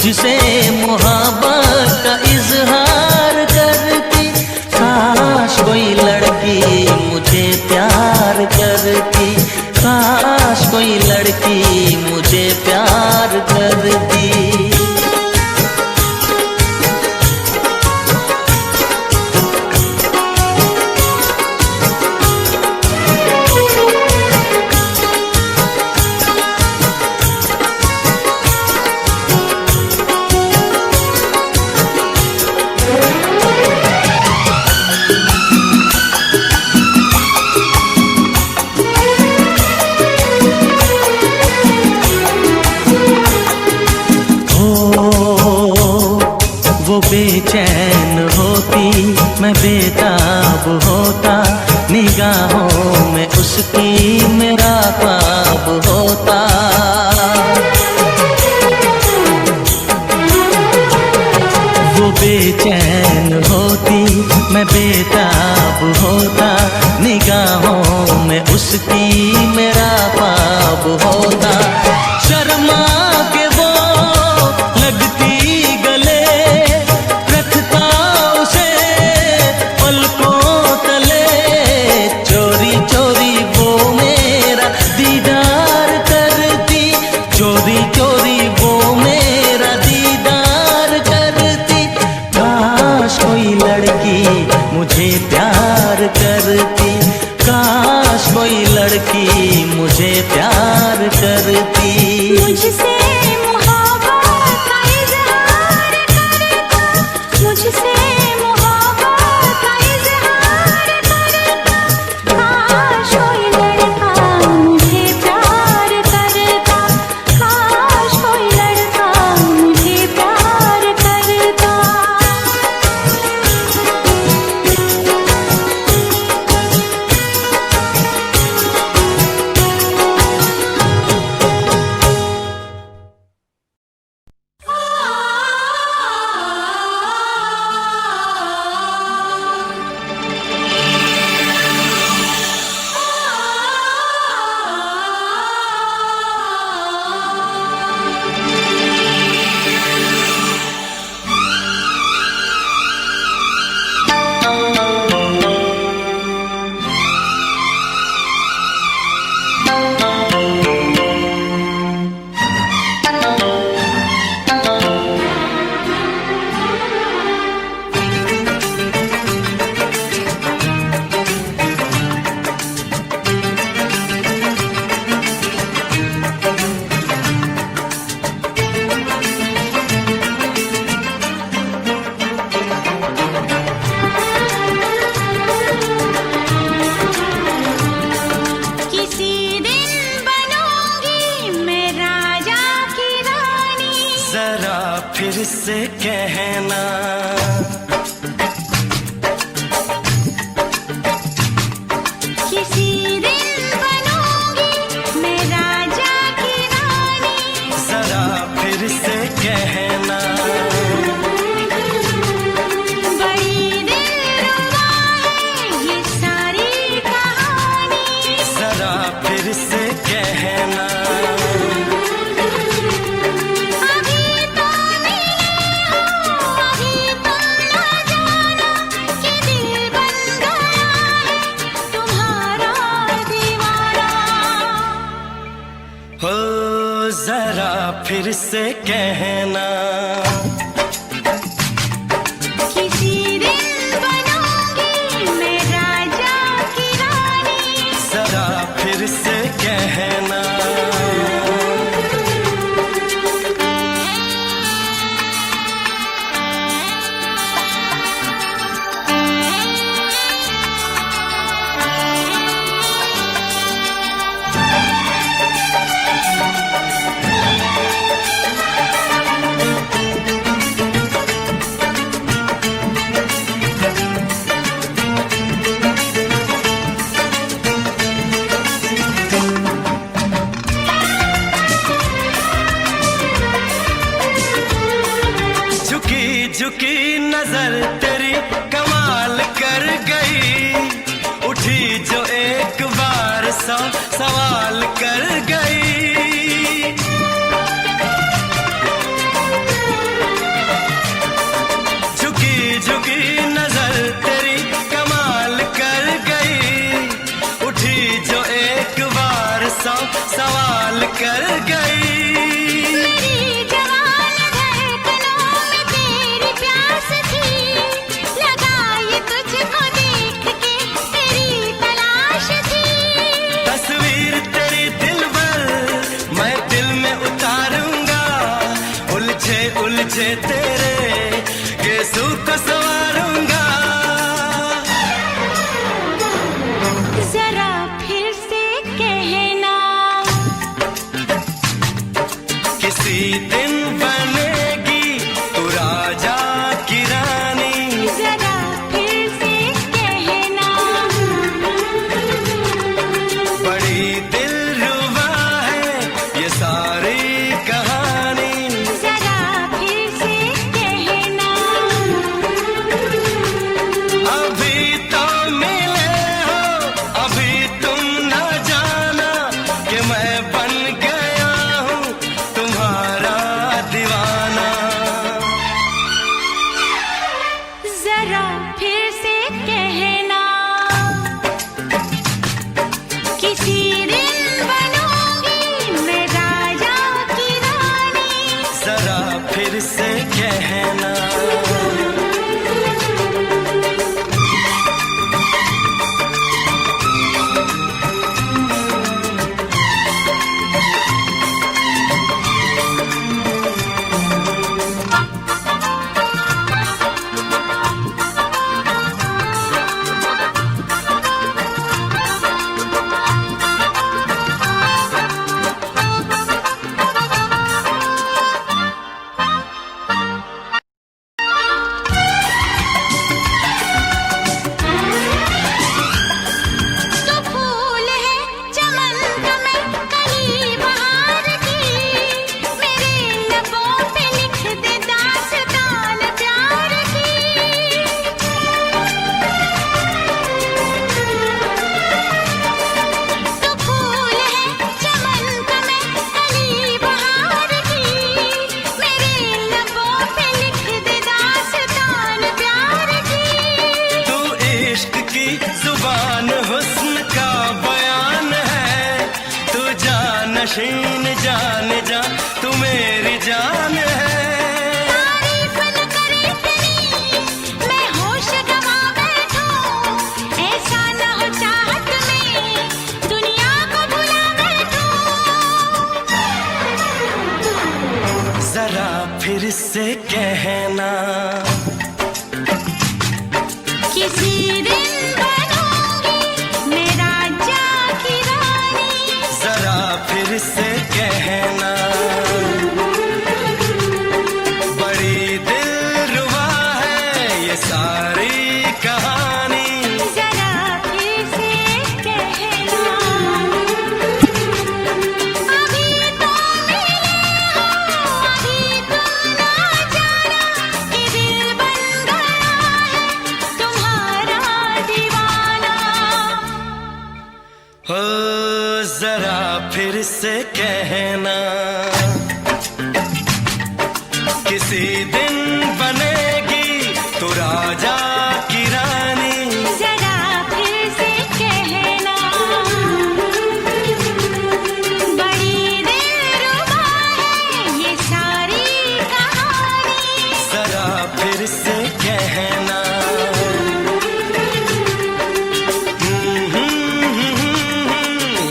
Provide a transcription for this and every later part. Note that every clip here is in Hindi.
मुझसे मोहब्बत का इजहार करती। काश कोई लड़की मुझे प्यार करती, काश कोई लड़की मुझे प्यार करती। वो बेचैन होती, मैं बेताब होता, निगाहों में उसकी मेरा ख्वाब होता। वो बेचैन होती, मैं बेताब होता, निगाहों में उसकी मेरा ख्वाब होता। शर्मा के वो लगती गले, रखता उसे पलकों तले, चोरी चोरी वो मेरा दीदार करती, चोरी चोरी वो मेरा दीदार करती। काश कोई लड़की मुझे प्यार करती, काश कोई लड़की मुझे प्यार करती। मुझसे मोहब्बत का इजहार करता, मुझसे मोहब्बत का इजहार करता। काश कोई लड़का मुझे प्यार करता, काश कोई लड़का मुझे प्यार करता। फिर से कहना, किसी दिन बनूंगी मैं राजा की रानी। जरा फिर से कहना, बड़ी दिलरुबा है ये सारी कहानी। जरा फिर से कहना, जरा फिर से कहना, किसी दिन बनूंगी मैं राजा की रानी। जरा फिर से कहना, झुकी नजर तेरी कमाल कर गई, उठी जो एक बार सौ सवाल कर गई। से तेरे गेसू को संवारूंगा। जरा फिर से कहना, किसी दिन बनेगी तू राजा की रानी। जरा फिर से कहना, बड़ी दिलरुबा है ये सारी कहानी। जरा फिर से कहना, अभी तो मिले हो, अभी तुम न जाना कि मैं बन गया हूँ तुम्हारा दीवाना। जरा फिर से कहना, किसी दिन बनूंगी मैं राजा की रानी। जरा फिर से कहना, तो फूल है चमन का मैं कली बहार की, मेरे लबों पे लिख दे दास्तान प्यार की। तो फूल है चमन का मैं कली बहार की, मेरे लबों पे लिख दे दास्तान प्यार की। तू इश्क की जुबान हुस्न का बयान है। तू जानशीन जान जा तू मेरी जान है। तारीफ न करे तेरी मैं होश गवा बैठूं, ऐसा न हो चाहत में दुनिया को भुला बैठूं। जरा फिर से कहना, किसी दिन बनूंगी मैं राजा की रानी। जरा फिर से कहना, बड़ी दिलरुबा है ये सारी कहानी। जरा फिर से कहना, अभी तो मिले हो, अभी तुम ना जाना कि दिल बन गया है तुम्हारा दीवाना। हो जरा फिर से कहना, किसी दिन बनेगी तू राजा की रानी। जरा फिर से कहना, बड़ी दिलरुबा है ये सारी कहानी। जरा फिर से कहना,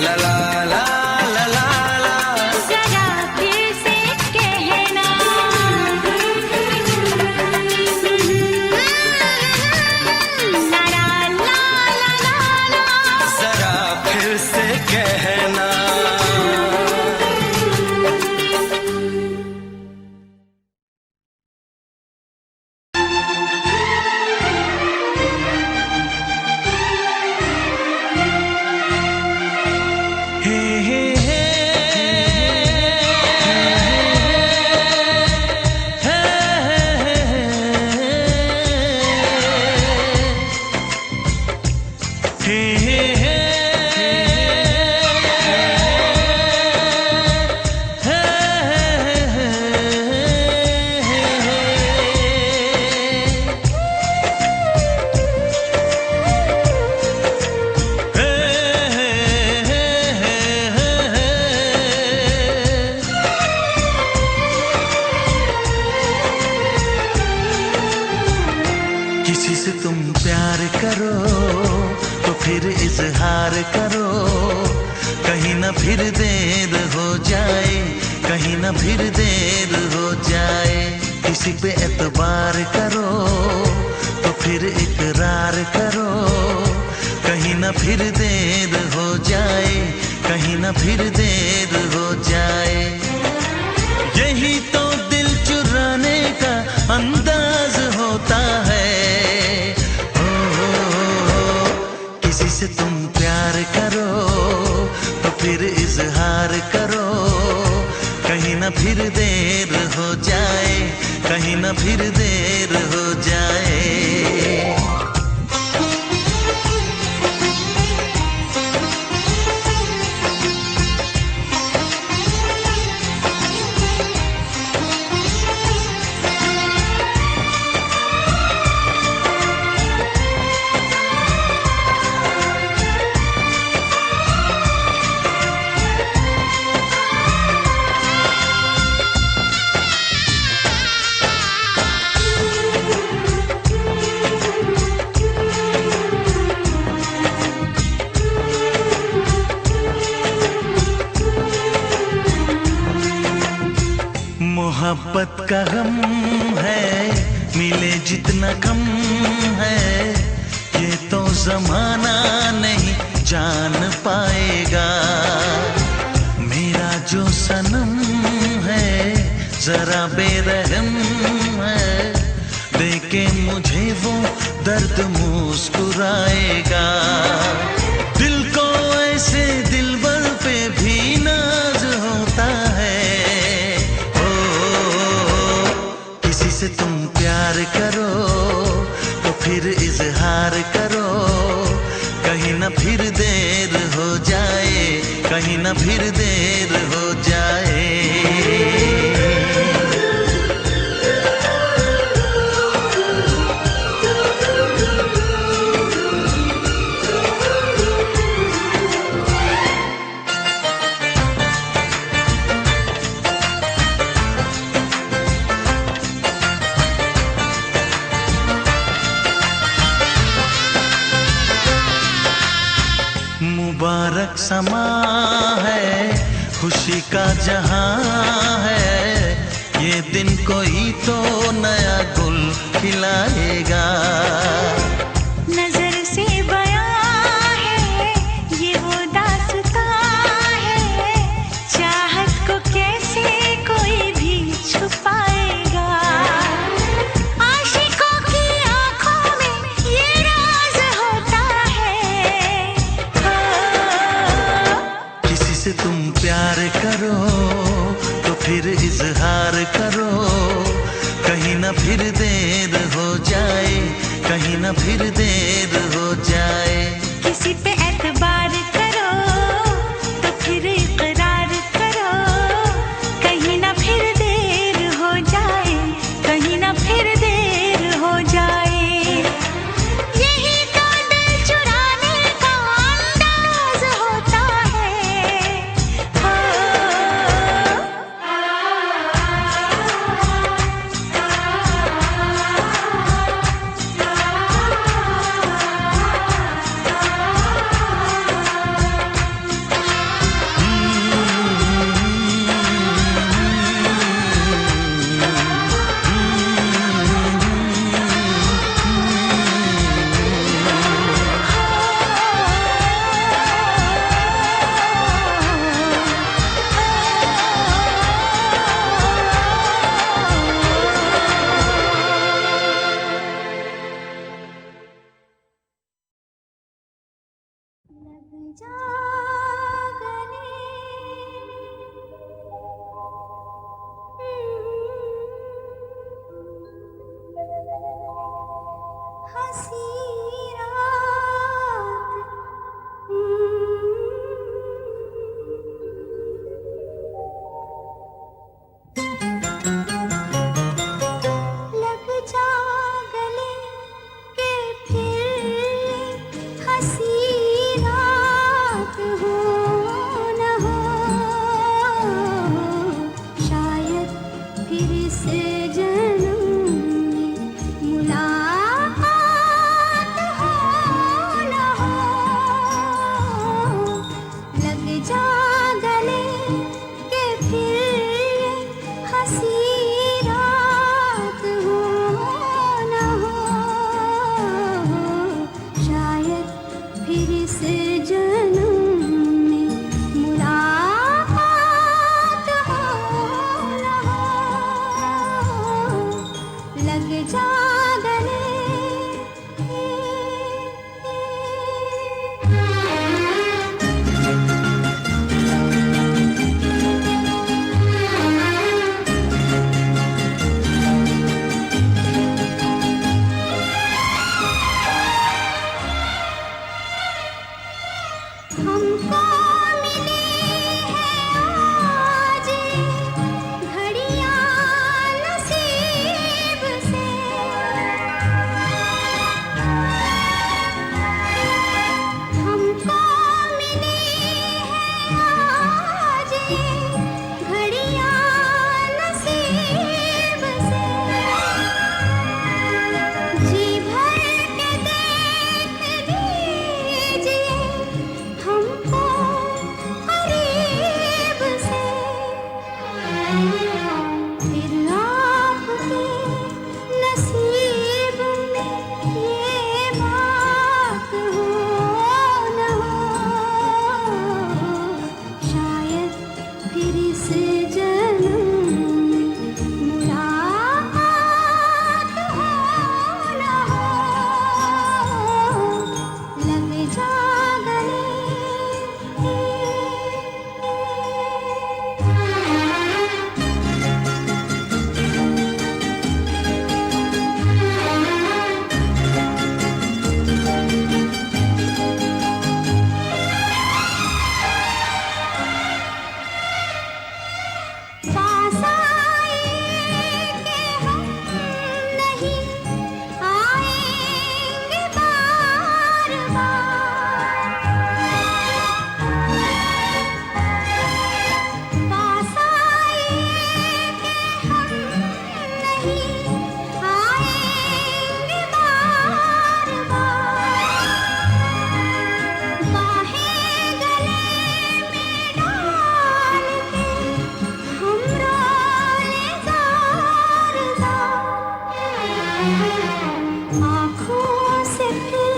ला ला ला ला ला ला। जरा फिर से कहना, ला ला ला ला ला ला। जरा फिर से कहना, हे हे हे किसी से तुम प्यार करो तो फिर इजहार करो, कहीं ना फिर देर हो जाए, कहीं ना फिर देर हो जाए। किसी पे एतबार करो तो फिर इकरार करो, कहीं ना फिर देर हो जाए, कहीं ना फिर देर हो जाए। यही तो दिल चुराने का अंदाज होता है। किसी से तुम प्यार करो तो फिर इजहार करो, कहीं ना फिर देर हो जाए, कहीं ना फिर देर हो जाए। मोहब्बत का गम है, मिले जितना कम है, ये तो जमाना नहीं जान पाएगा। मेरा जो सनम है जरा बेरहम है, देखे मुझे वो दर्द मुस्कुराएगा। दिल को ऐसे दिलबर पे भी नाज होता है। से तुम प्यार करो तो फिर इजहार करो, कहीं ना फिर देर हो जाए, कहीं ना फिर देर हो जाए। मुबारक समा है, खुशी का जहां है, ये दिन कोई तो नया गुल खिलाएगा। नजर से बयां है ये वो दास्तां है, चाहत को कैसे कोई भी छुपाएगा। आशिकों की आंखों में ये राज होता है। किसी से तुम प्यार करो तो फिर इजहार करो, कहीं ना फिर देर हो जाए, कहीं ना फिर देर हो जाए। किसी पे एतबार करो तो फिर इकरार करो, कहीं ना फिर देर हो जाए, कहीं ना फिर देर हो जाए। यही तो दिल चुराने का अंदाज होता है। लग जा गले। हमको मिली है आज घड़ियां नसीब से, हमको मिली है आज घड़ियां नसीब से। जी भर के देख लीजिए हमको करीब से, फिर आपके नसीब में ये बात हो न हो, शायद फिर इस जन्म में मुलाकात हो न हो, लग जा गले। पास आए कि हम नहीं आएंगे बार बार, पास आए कि हम नहीं आएंगे बार बार, बाहें गले में डाल के हम रोए ज़ार ज़ार, आँखों से फिर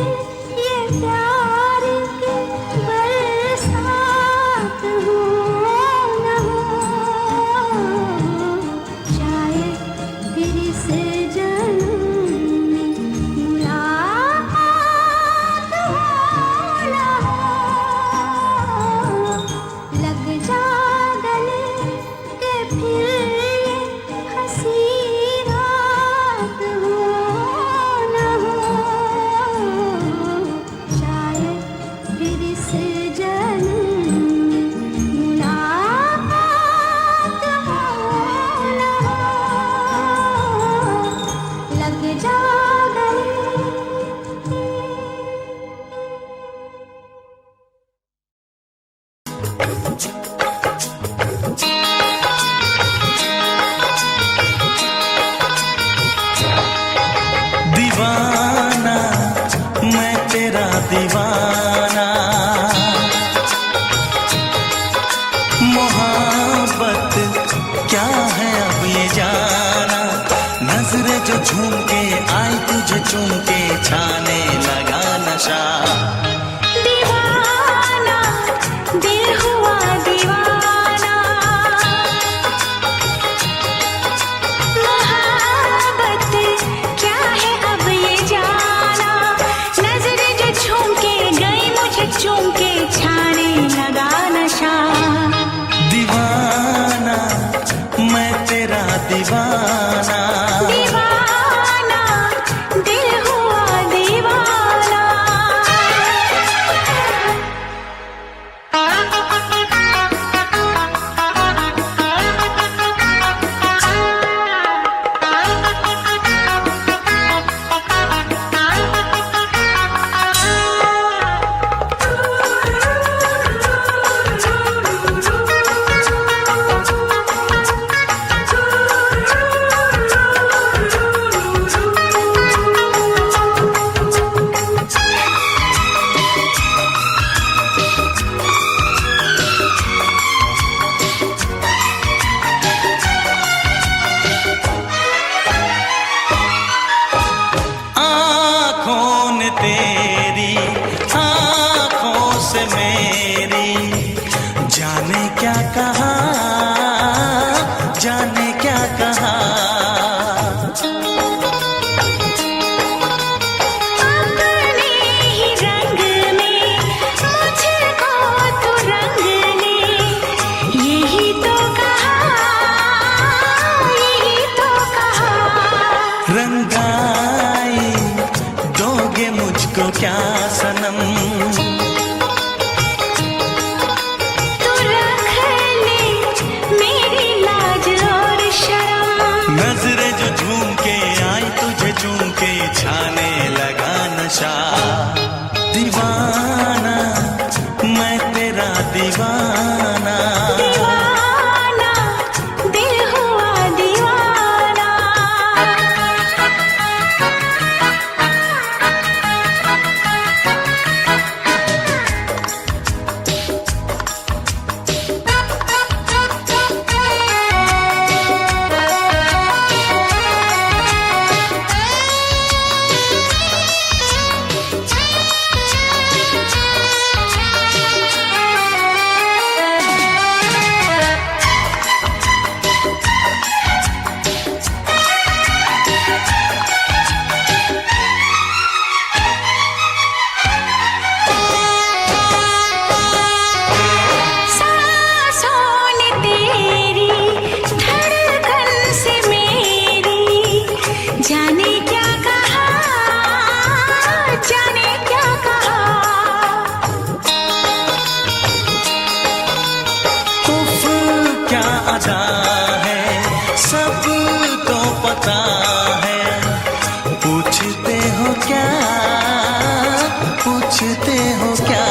ये प्यार की बरसात हो न हो, शायद फिर इस जन्म में मुलाकात हो न हो, लग जा गले के फिर ये हंसी रात हो न हो, शायद फिर इस जन्म में मुलाकात हो न हो, लग जा गले। दीवाना मैं तेरा दीवाना, मोहब्बत क्या है अब ये जाना, नजरें जो झूम के आई तुझे चूम के छाने लगा नशा। दीवाना दिल हुआ दीवाना, मोहब्बत क्या है अब ये जाना, नजरें जो झूम के गई मुझे चूम के छाने लगा नशा। दीवाना मैं तेरा दीवाना, दीवाना दिल हुआ दीवाना, जुदाई दोगे मुझको क्या सनम। तू रख ले मेरी लाज और शर्म। नजरें जो झूम के आई तुझे चूम के छाने लगा नशा। दीवाना मैं तेरा दीवाना, दीवाना दिल हुआ दीवाना। जाने क्या कहा, जाने क्या कहा। उफ क्या अदा है सबको पता है। पूछते हो क्या, पूछते हो क्या।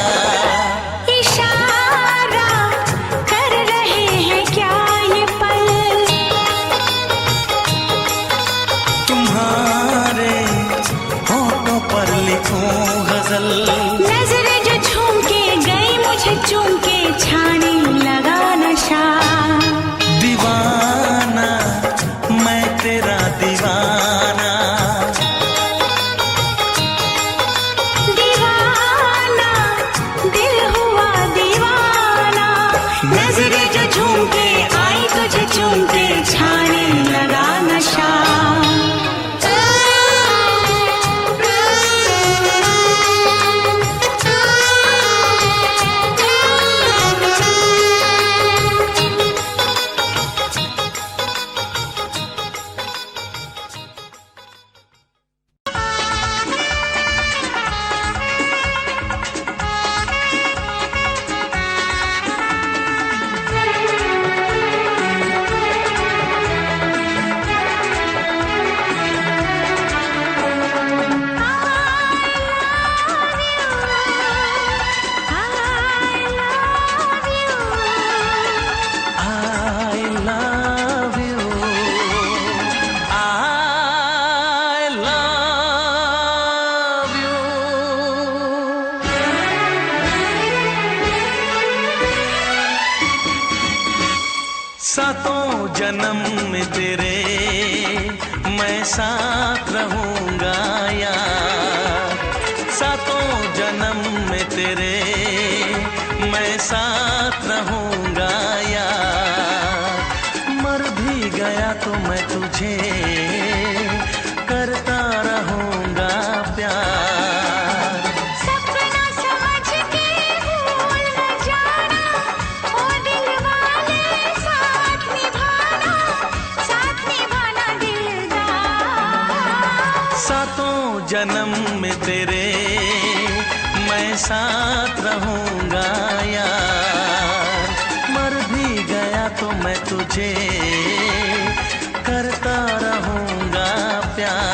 इशारा कर रहे हैं क्या ये पल। तुम्हारे होठों पर लिखूं गजल। नजरें जो झूम के गई मुझे चूम के छाने लगा नशा। दीवाना मैं तेरा दीवाना, दीवाना दिल हुआ दीवाना। नजरें जो झूम के आई तुझे चूम के छाने लगा नशा। सातों जन्म में तेरे मैं साथ रहूंगा यार। सातों जन्म में तेरे मैं साथ रहूंगा यार। मर भी गया तो मैं तुझे करता रहूंगा प्यार। सपना समझ के भूल न जाना, ओ दिल वाले साथ निभाना दिलदार। सातों जन्म में तेरे मैं साथ रहूंगा यार। मर भी गया तो मैं तुझे करता रहूंगा प्यार।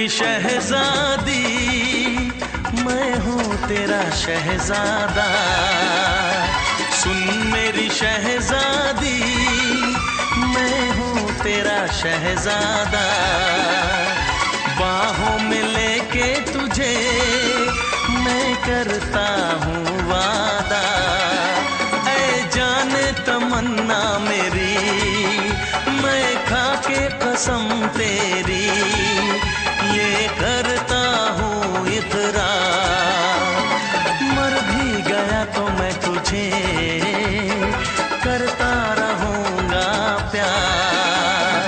शहजादी मैं हूँ तेरा शहजादा। सुन मेरी शहजादी मैं हूँ तेरा शहजादा। बाहों में लेके तुझे मैं करता हूँ वादा। ऐ जाने तमन्ना मेरी मैं कसम तेरी ये करता हूँ इकरार। मर भी गया तो मैं तुझे करता रहूँगा प्यार।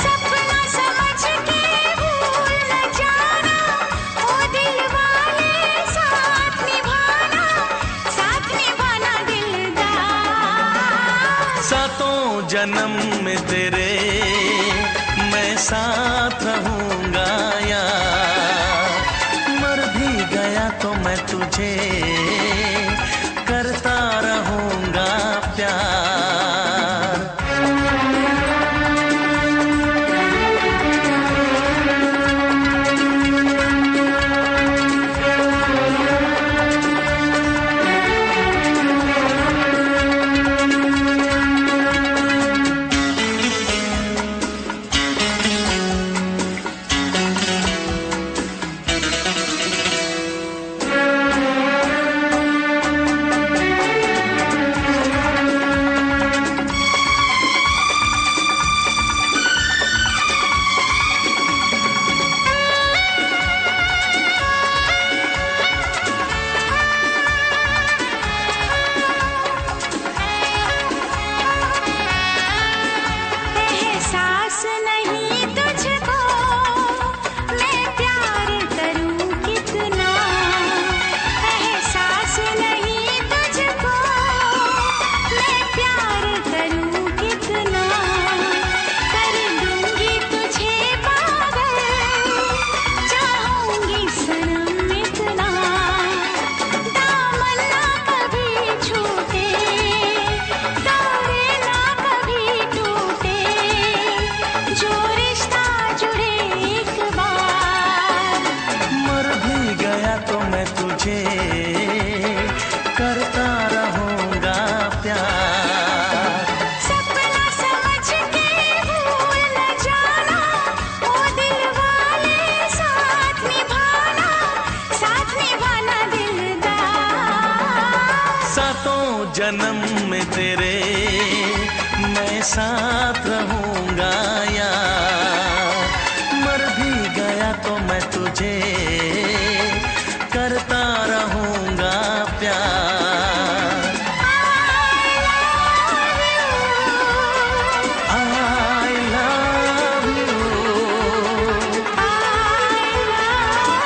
सपना समझ के भूल न जाना, ओ दिल वाले साथ निभाना दिलदार। सातों जन्म में तेरे मैं साथ रहूँगा यार। मर भी गया तो मैं तुझे करता रहूँगा प्यार। एहसास नहीं तुझको मैं प्यार करूं कितना, एहसास नहीं तुझको मैं प्यार करूं कितना। कर दूंगी तुझे पागल, चाहूंगी सनम इतना। दामन ना कभी छूटे, तारे ना कभी टूटे, जो रिश्ता जुड़े एक बार। मर भी गया तो मैं तुझे करता रहूँगा प्यार। सपना समझ के भूल न जाना, ओ दिल वाले साथ निभाना दिलदार। सातों जन्म में तेरे मैं साथ रहूँगा यार। मर भी गया तो मैं तुझे करता रहूँगा प्यार। I love you। I love you।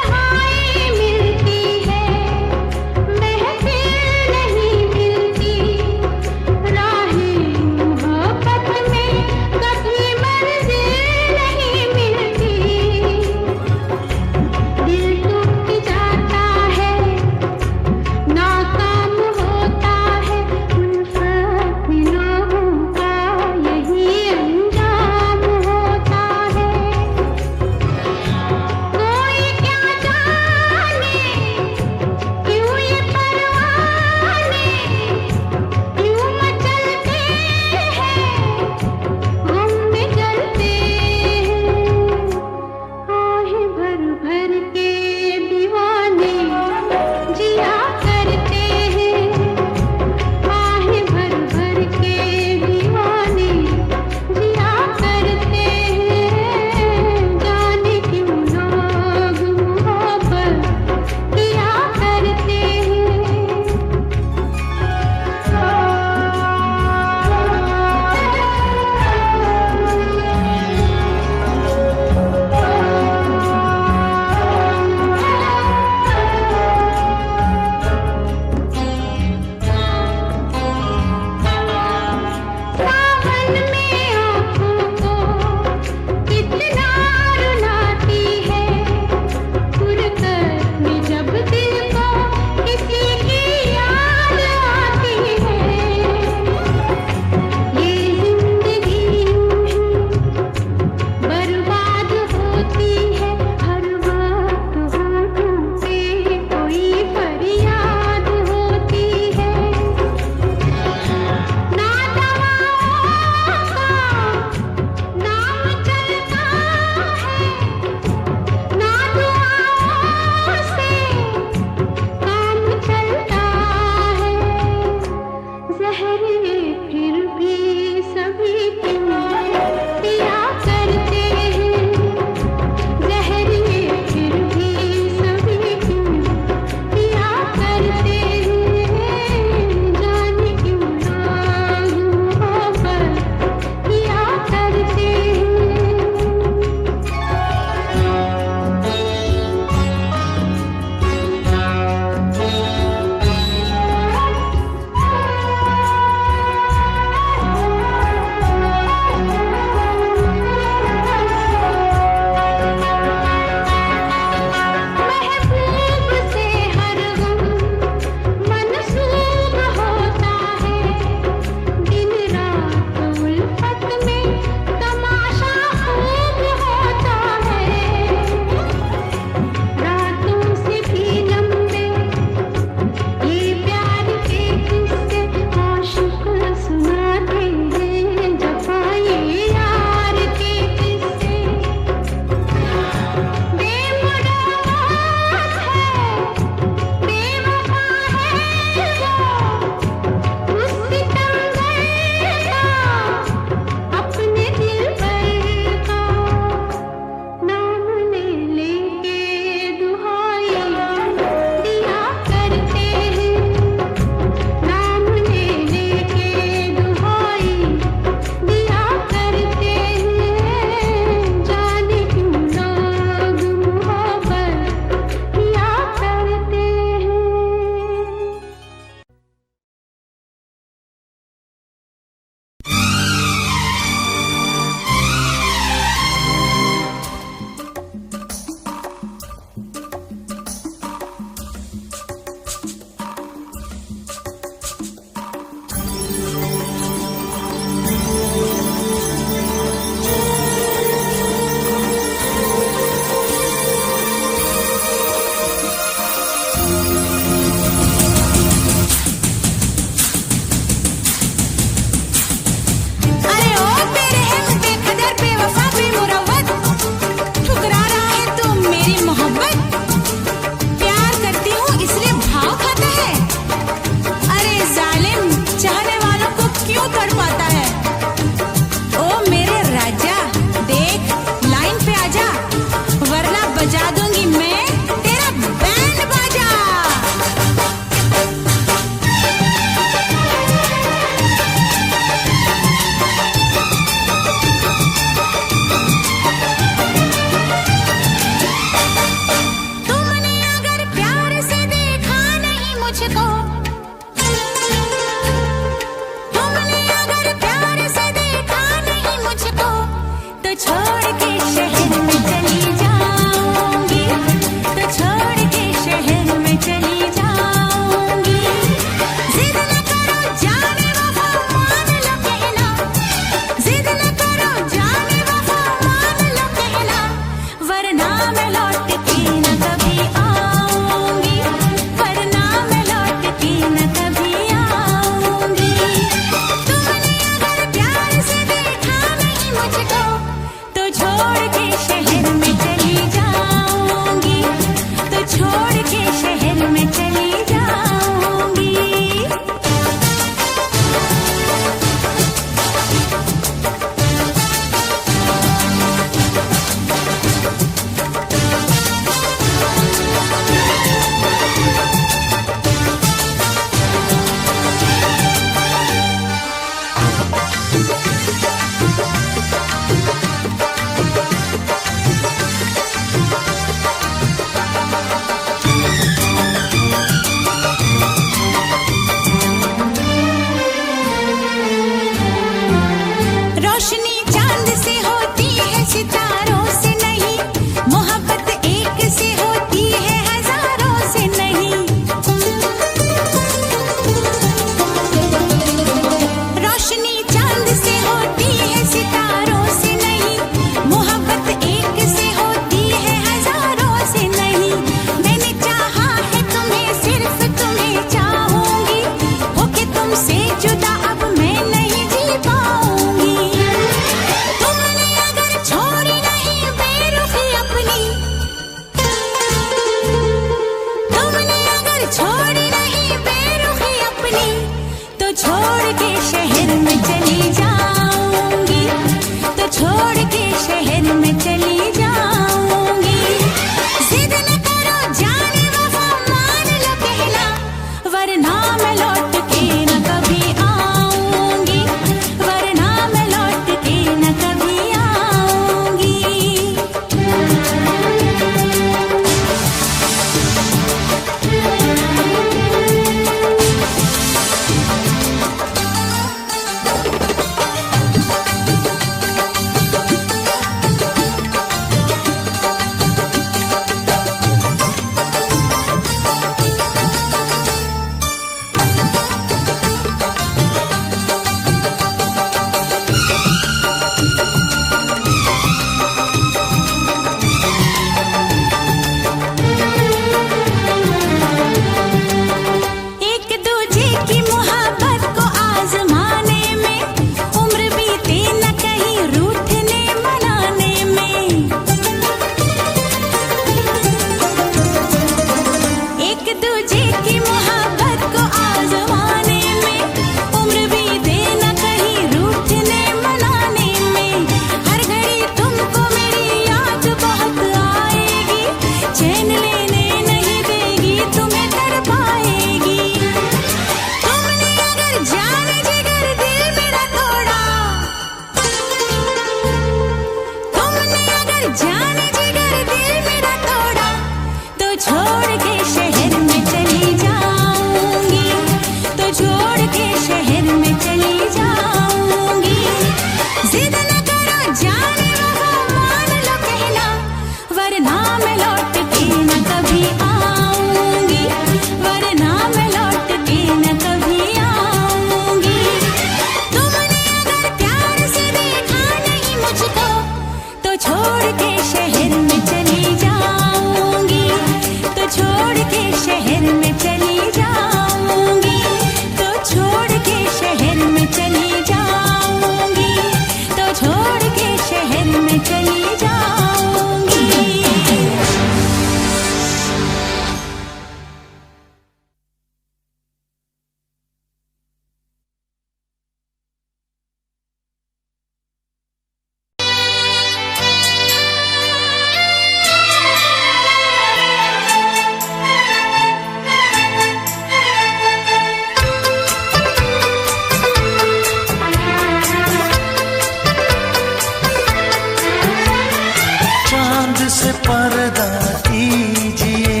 से पर्दा कीजिए,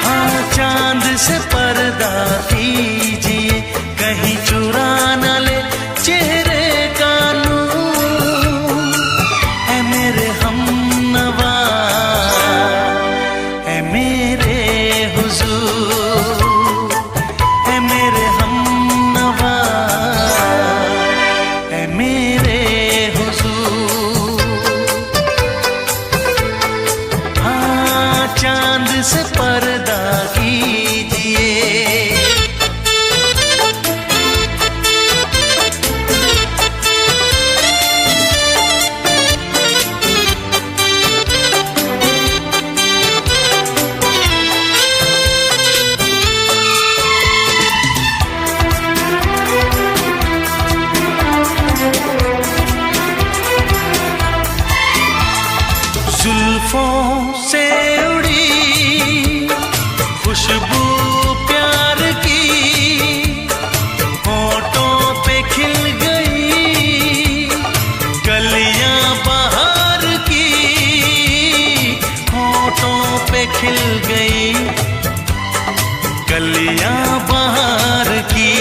हाँ चांद से पर्दा कीजिए, कहीं चुरा न ले चेहरे का नूर। ऐ मेरे हमनवा, ऐ मेरे हुजूर, ऐ मेरे हमनवा, ऐ मेरे हुजूर। हाँ चांद से पर्दा कीजिए। जुल्फों से उड़ी खुशबू प्यार की, होठों पे खिल गई कलियां बहार की, होठों पे खिल गई कलियां बहार की।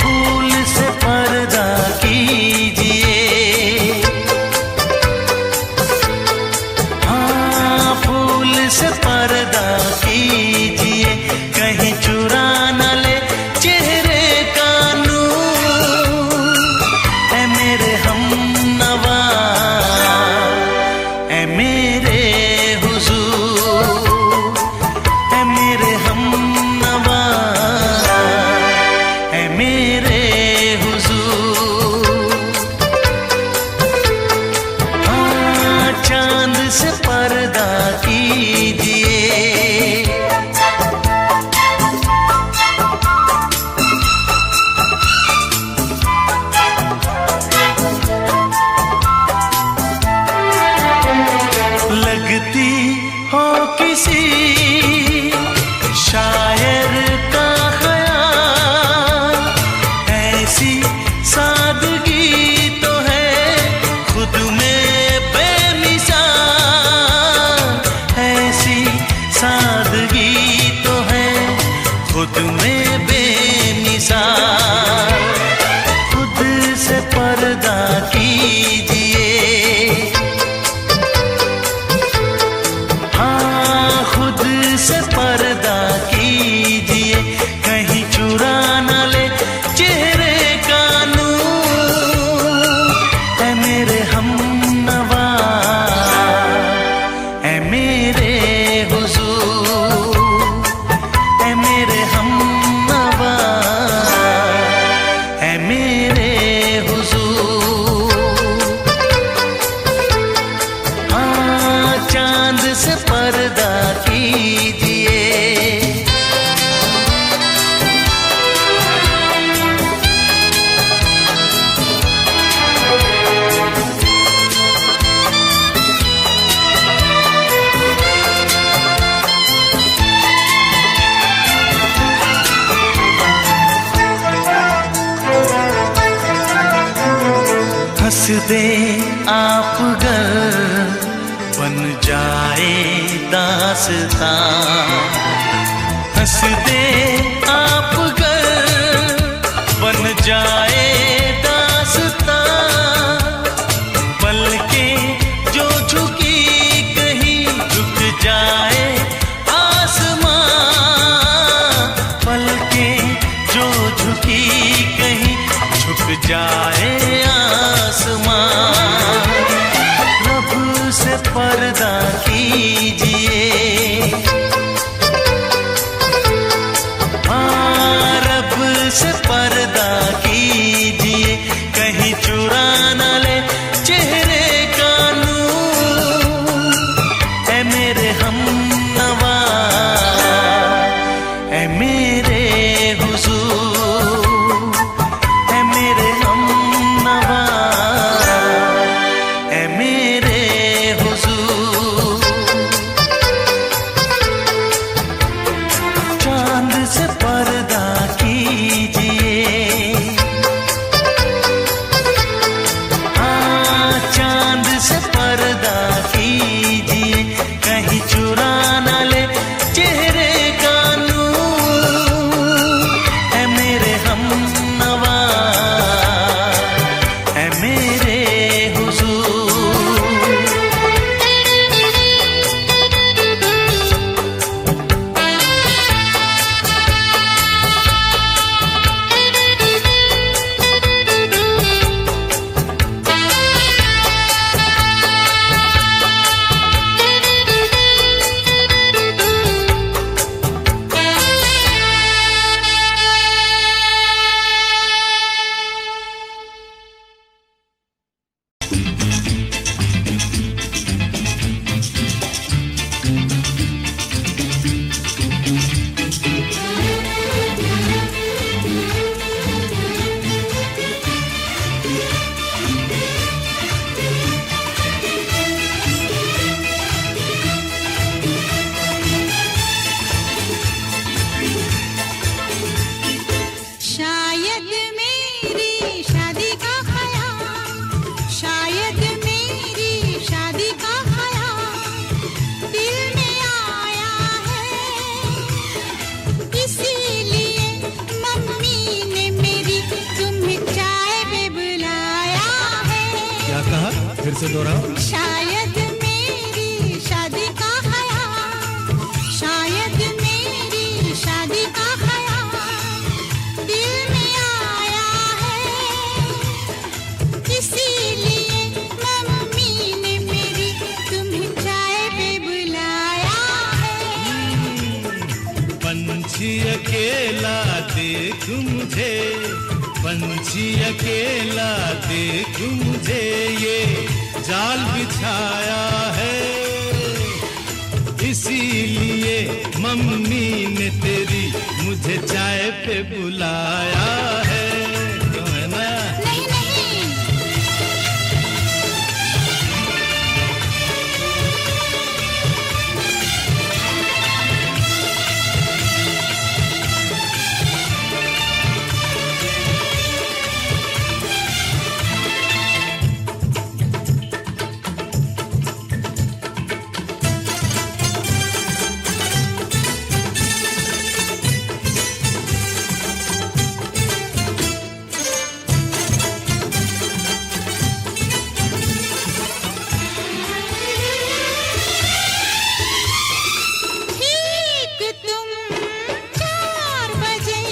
फूल से पर्दा कीजिए, से पर्दा कीजिए, कहीं चुरा न ले चेहरे का नूर। ऐ मेरे हमनवा, ऐ मेरे हुजूर, ऐ मेरे हमनवा, ऐ मेरे हुजूर। हाँ चांद से पर्दा कीजिए। लगती हो किसी शायर का ख्याल, ऐसी सादगी तो है खुद में बेमिसाल, ऐसी सादगी तो है खुद में बेमिसाल। खुद से पर्दा कीजिए, हाँ खुद से पर्दा कीजिए, कहीं चुरा न ले चेहरे का नूर। ऐ मेरे हमनवा, ऐ मेरे हुजूर, ऐ मेरे हमनवा, ऐ मेरे हुजूर। हाँ चांद से पर्दा कीजिए। हंस दे आप गर बन जाए दास्तां, हंस दे आप गर बन जाए दास्तां। पलकें जो झुकी कहीं झुक जाए आसमां, पलकें जो झुकी कहीं झुक जाए आसमां। रब से पर्दा कीजिए, हाँ रब से पर्दा कीजिए, कहीं चुरा न ले चेहरे का नूर। ऐ मेरे हमनवा, ऐ मेरे हुजूर, ऐ मेरे हम से दोहराओ। शायद मेरी शादी का ख्याल, शायद मेरी शादी का ख्याल दिल में आया है, इसीलिए मम्मी ने मेरी तुम्हें चाय पे बुलाया है। पंछी अकेला देख मुझे, पंछी अकेला देख मुझे, ये जाल बिछाया है, इसीलिए मम्मी ने तेरी मुझे चाय पे बुलाया है। क्यों है ना? नहीं नहीं, ठीक तुम 4 बजे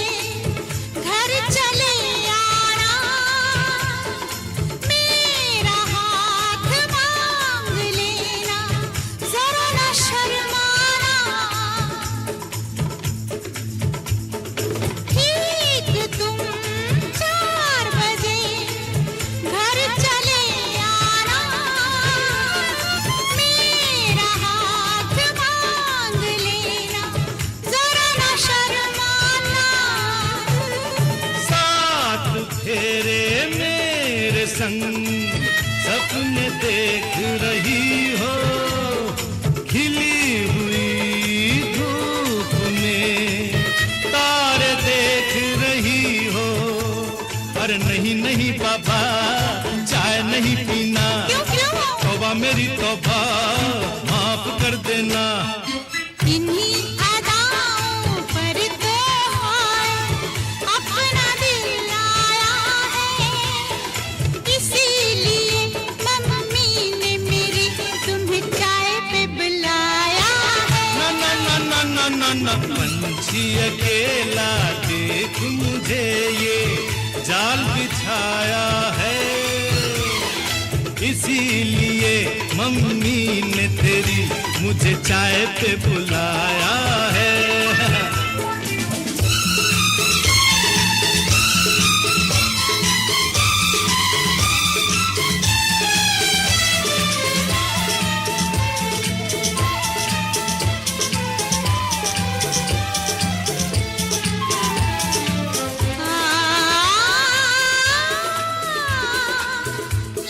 घर चले आना, मेरा हाथ मांग लेना, जरा न शर्माना। ठीक तुम 4 बजे घर चले आना, मेरा हाथ मांग लेना, जरा न शर्माना। साथ फेरे मेरे संग सपने देख रही हो, खिली हुई धूप में तारे देख रही हो। अरे नहीं नहीं बाबा, चाय नहीं पीना, क्यों क्यों? तौबा मेरी तौबा, माफ कर देना। इन्हीं अदाओं पर तो हाय अपना दिल आया है, इसीलिए मम्मी ने मेरी तुम्हें चाय पे बुलाया है। ना ना ना ना ना ना ना, पंछी अकेला देख मुझे, ये जाल बिछाया है, इसीलिए मम्मी ने तेरी मुझे चाय पे बुलाया है।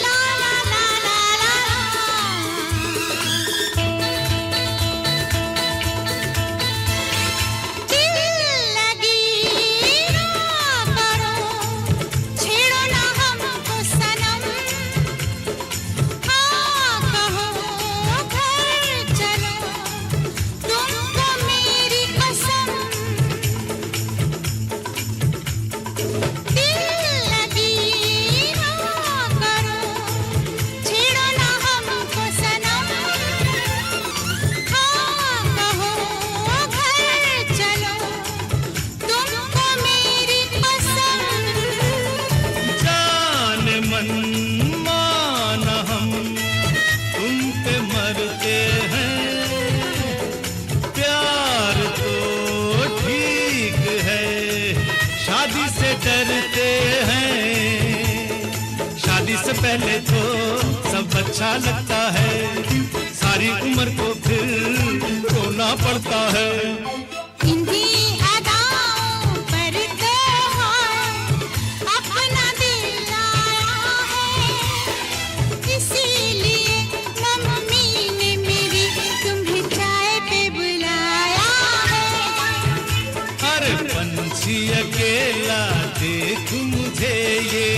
ला ला ला ला ला, दिल लगी ना करो, छेड़ो ना हमको सनम, हाँ कहो घर चलो, तुमको मेरी कसम। दिल लगी ना करो, छेड़ो ना हमको सनम, हाँ कहो घर चलो, तुमको मेरी कसम। जान मन मान हम तुम पे मरते हैं, प्यार तो ठीक है, शादी से डरते हैं। शादी से पहले तो सब अच्छा लगता है, सारी उम्र को फिर रोना पड़ता है। इन्हीं अदाओं पर तो हाय अपना दिल आया है, इसीलिए मम्मी ने मेरी तुम्हें चाय पे बुलाया है। अरे पंछी अकेला देख मुझे, ये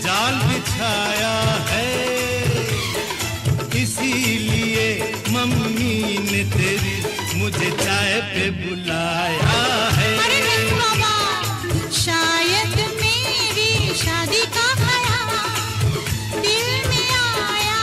जाल बिछाया है, इसीलिए मम्मी ने तेरी मुझे चाय पे बुलाया है। अरे नहीं बाबा, शायद मेरी शादी का ख्याल दिल में आया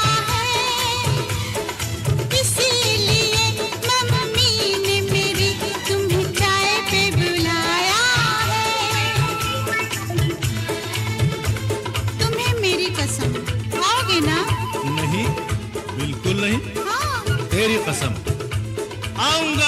तेरी कसम आऊंगा।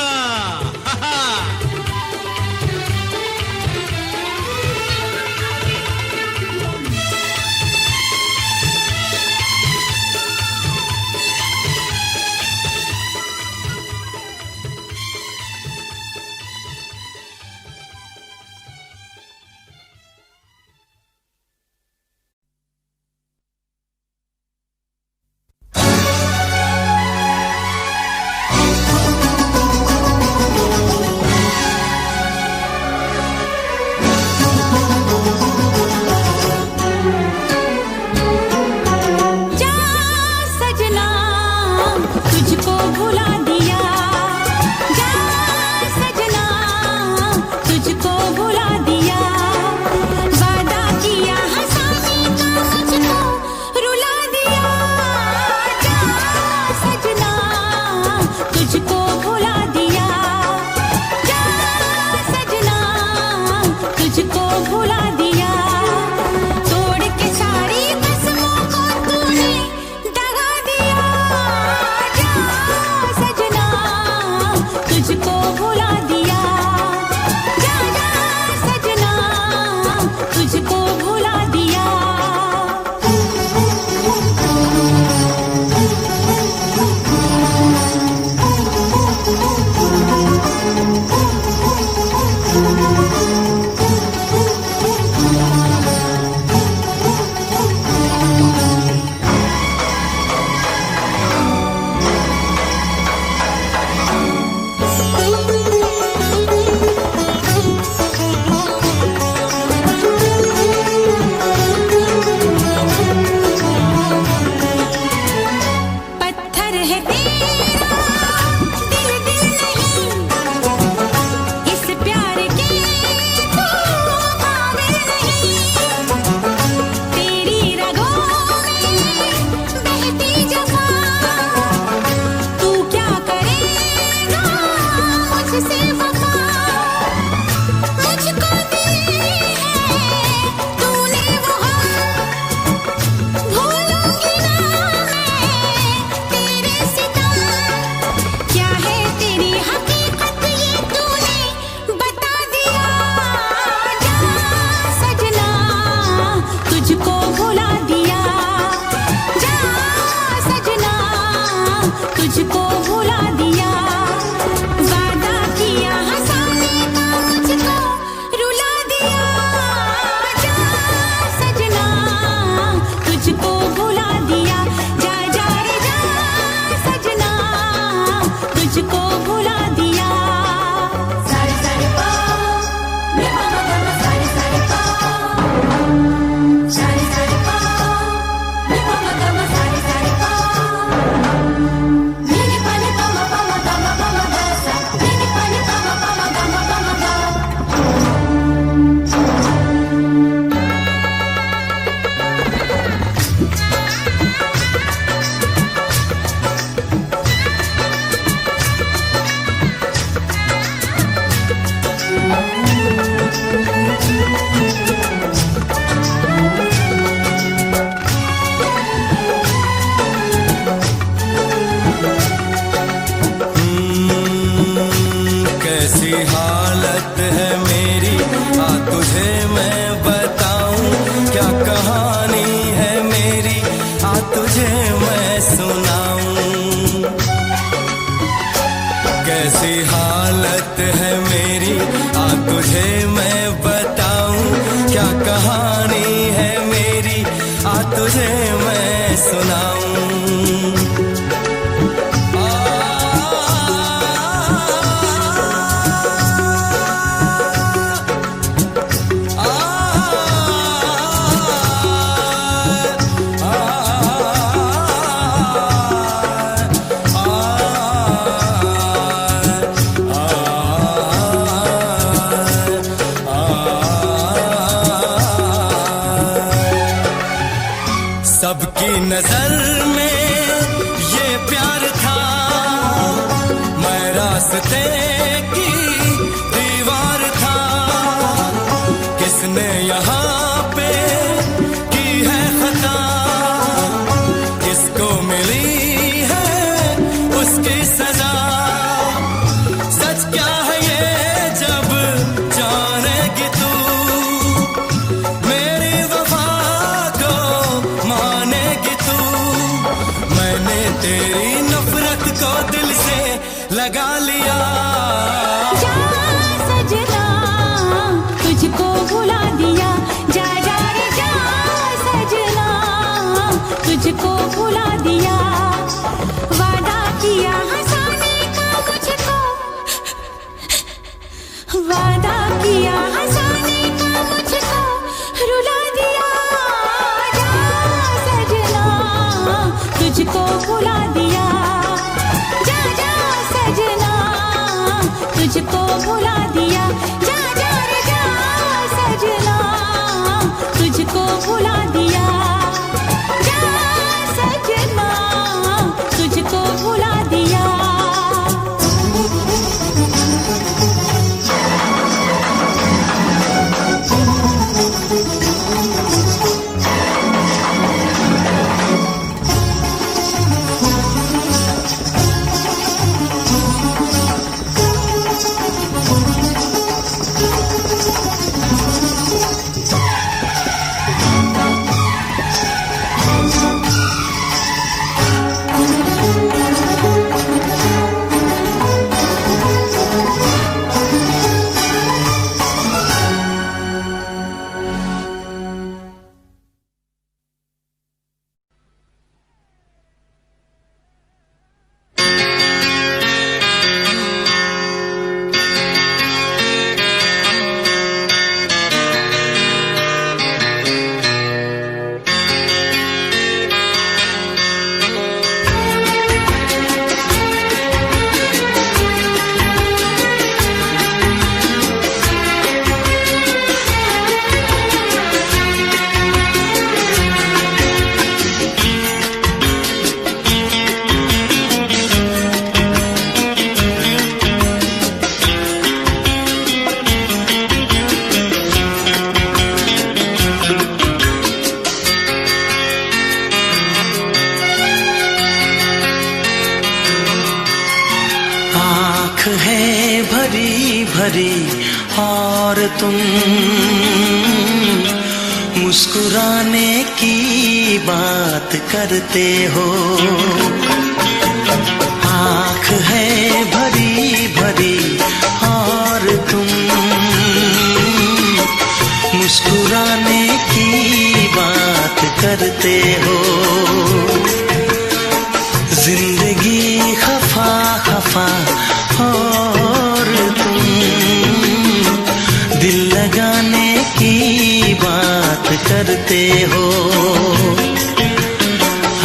सबकी नजर में ये प्यार था, मैं रास्ते की दीवार था। किसने यहाँ पे की है खता, किसको मिली है उसकी लगा लिया। जा सजना तुझको भुला दिया, जा जा रे जा सजना तुझको भुला दिया। वादा किया हंसाने का मुझको, वादा किया हंसाने का मुझको रुला दिया। जा सजना तुझको भुला दिया, जा जा सजना तुझको भुला दिया। जा जा रे जा सजना तुझको भुला दिया, जा सजना तुझको भुला दिया। आँख है भरी भरी और तुम मुस्कुराने की बात करते हो। आँख है भरी भरी और तुम मुस्कुराने की बात करते हो। जिंदगी खफा खफा और तुम दिल लगाने की बात करते हो।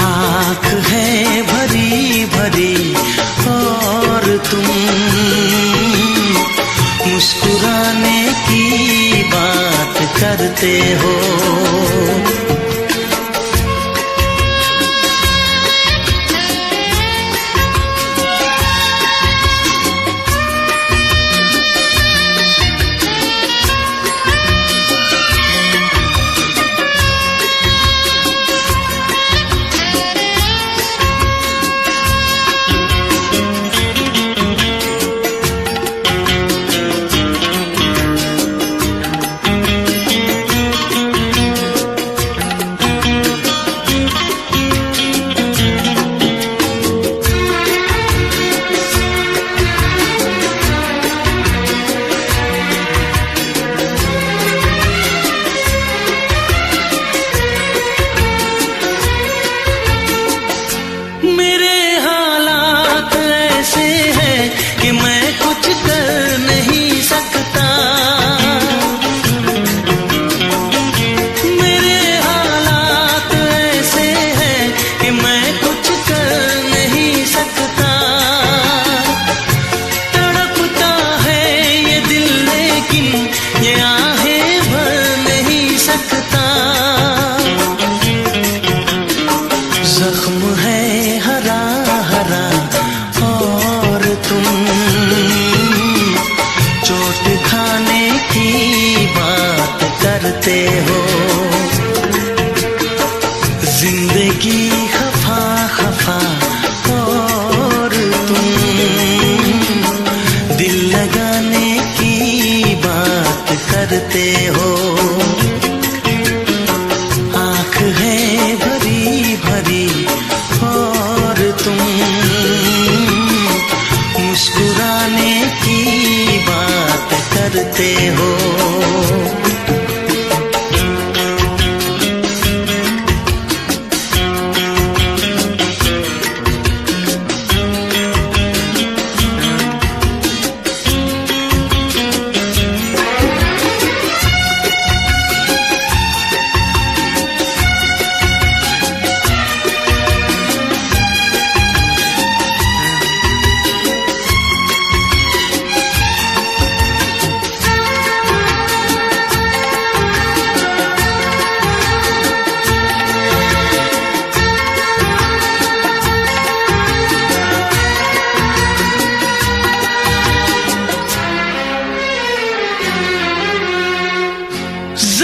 आँख है भरी भरी और तुम मुस्कुराने की बात करते हो।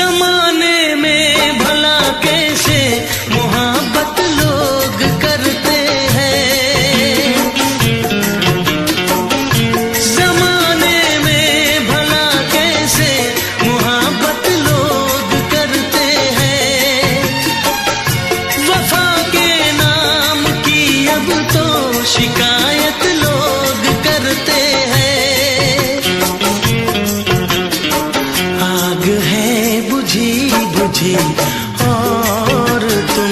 जमाने में भला कैसे मोहब्बत लोग करते हैं, जमाने में भला कैसे मोहब्बत लोग करते हैं। वफा के नाम की अब तो शिकायत लोग करते हैं। आग है बुझी बुझी और तुम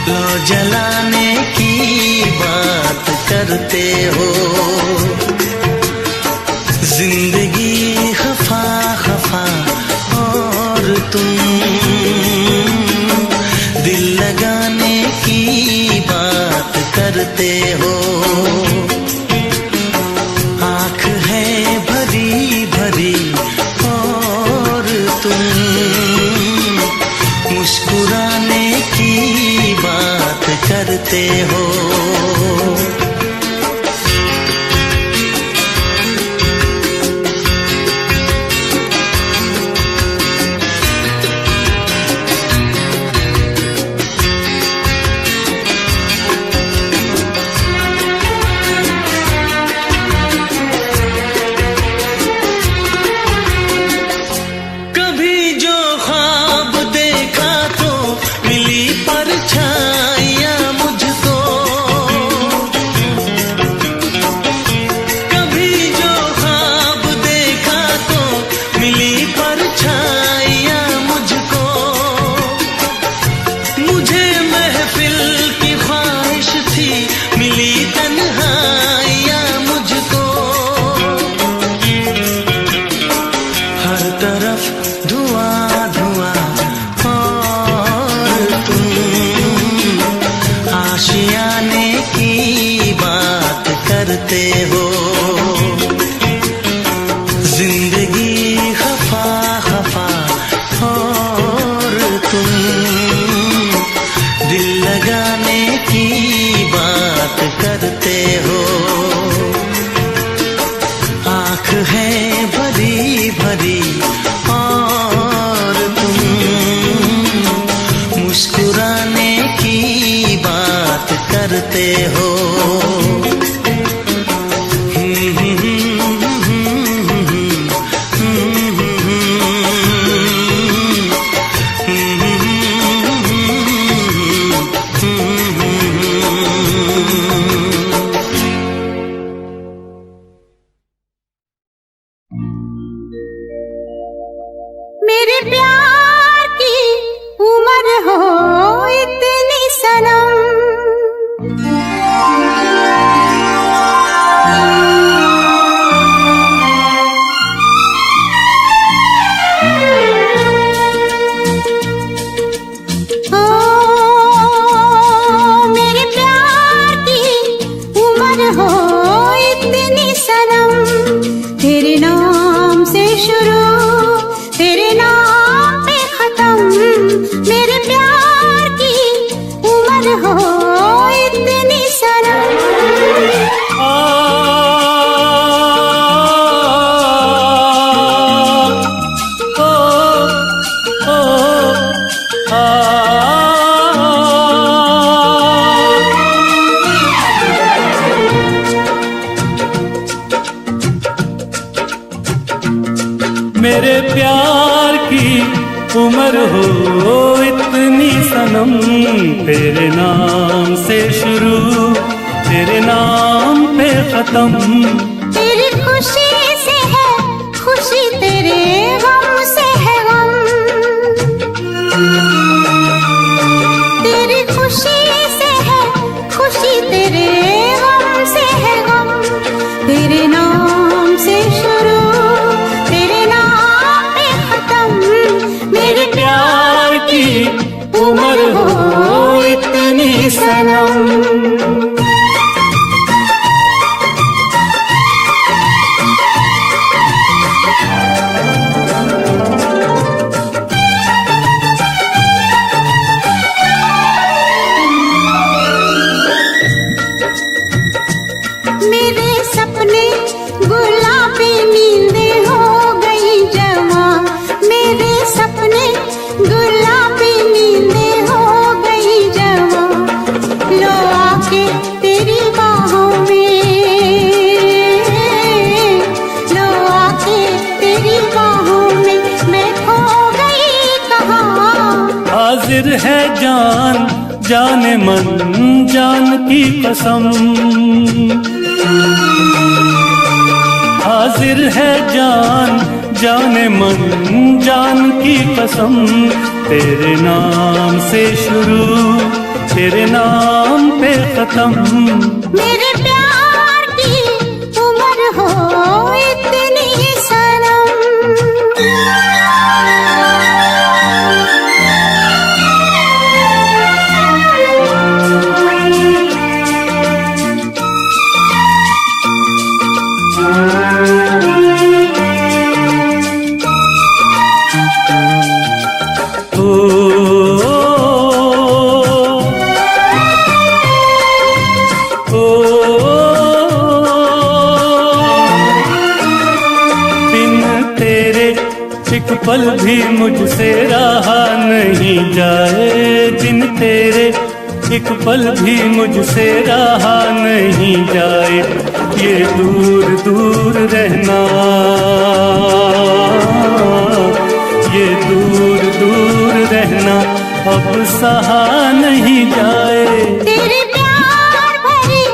लो जलाने की बात करते हो। जिंदगी खफा खफा और तुम दिल लगाने की बात करते हो। आँख है भरी भरी और तुम मुस्कुराने की बात करते हो। कभी जो ख्वाब देखा तो मिली परछाइयाँ मुझको, कभी जो ख्वाब देखा तो मिली परछाइयाँ मुझको। मुझे महफिल की ख्वाहिश थी मिली तन्हाइयाँ मुझको। हर तरफ धुआं धुआं और तुम आशियाने की बात करते हो। जिंदगी खफा खफा और तुम दिल लगाने की बात करते हो। आँख है भरी भरी और तुम मुस्कुराने की बात करते हो। मेरे प्यार की उम्र हो इतनी सनम, ओ मेरे प्यार की उम्र हो इतनी सनम। तेरे नाम से शुरू तेरे नाम पे खत्म, मेरे प्यार की उम्र हो इतनी सनम। मेरे प्यार की उम्र हो इतनी सनम। तेरे नाम से शुरू तेरे नाम पे खत्म। तेरी खुशी से है खुशी, तेरे गम से है गम। तेरी खुशी से है खुशी, तेरे गम से है गम। तेरे नाम से शुरू तेरे नाम पे खत्म, मेरे प्यार की उम्र हो इतनी सनम। हाजिर है जान जाने मन जान की कसम, हाजिर है जान जाने मन जान की कसम। तेरे नाम से शुरू तेरे नाम पे खत्म। मेरे प्यार की उम्र हो इतनी सनम। एक पल भी मुझसे रहा नहीं जाए, दिन तेरे एक पल भी मुझसे रहा नहीं जाए। ये दूर दूर रहना, ये दूर दूर रहना अब सहा नहीं जाए। तेरे प्यार भरी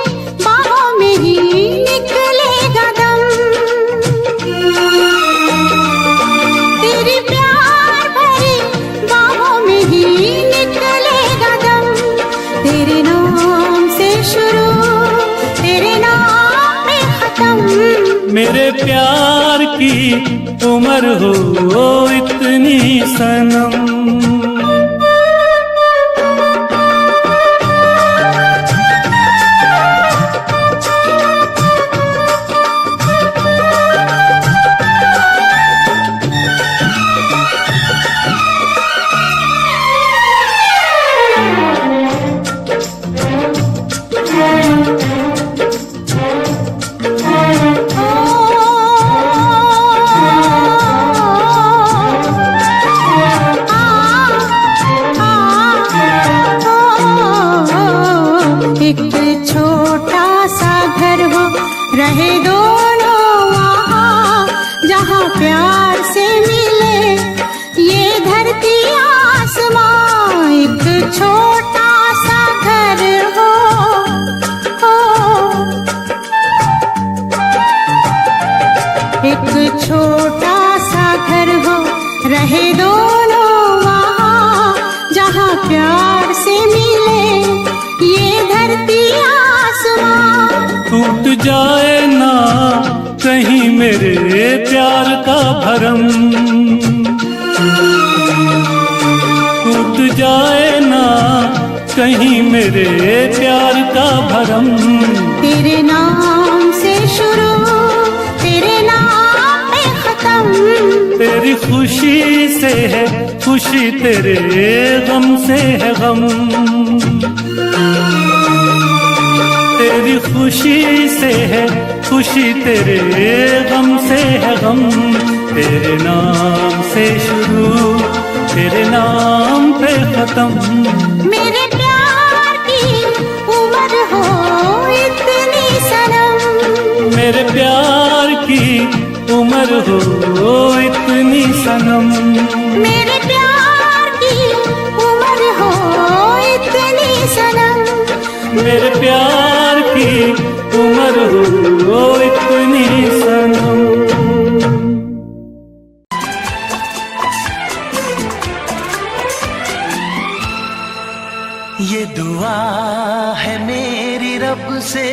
बाहों में ही निकलेगा दम। तेरे प्यार भरी बाहों में ही निकलेगा दम। तेरे नाम से शुरू तेरे नाम पे खत्म। मेरे प्यार की उम्र हो इतनी सनम। रहे दोनों वहाँ जहाँ प्यार से मिले ये धरती आसमां। एक छोटा सा घर हो, एक छोटा सा घर हो, रहे दोनों वहाँ जहाँ प्यार से मिले ये धरती आसमां। टूट जाए ना कहीं मेरे प्यार का भरम, टूट जाए ना कहीं मेरे प्यार का भरम। तेरे नाम से शुरू तेरे नाम पे खत्म। तेरी खुशी से है खुशी, तेरे गम से है गम। तेरी खुशी से है खुशी, तेरे गम से है गम। तेरे नाम से शुरू तेरे नाम पे खत्म। मेरे प्यार की उम्र हो इतनी सनम। मेरे प्यार की उम्र हो इतनी सनम। मेरे प्यार की उम्र हो इतनी सनम। मेरे प्यार की उम्र हो इतनी सनम। ये दुआ है मेरी रब से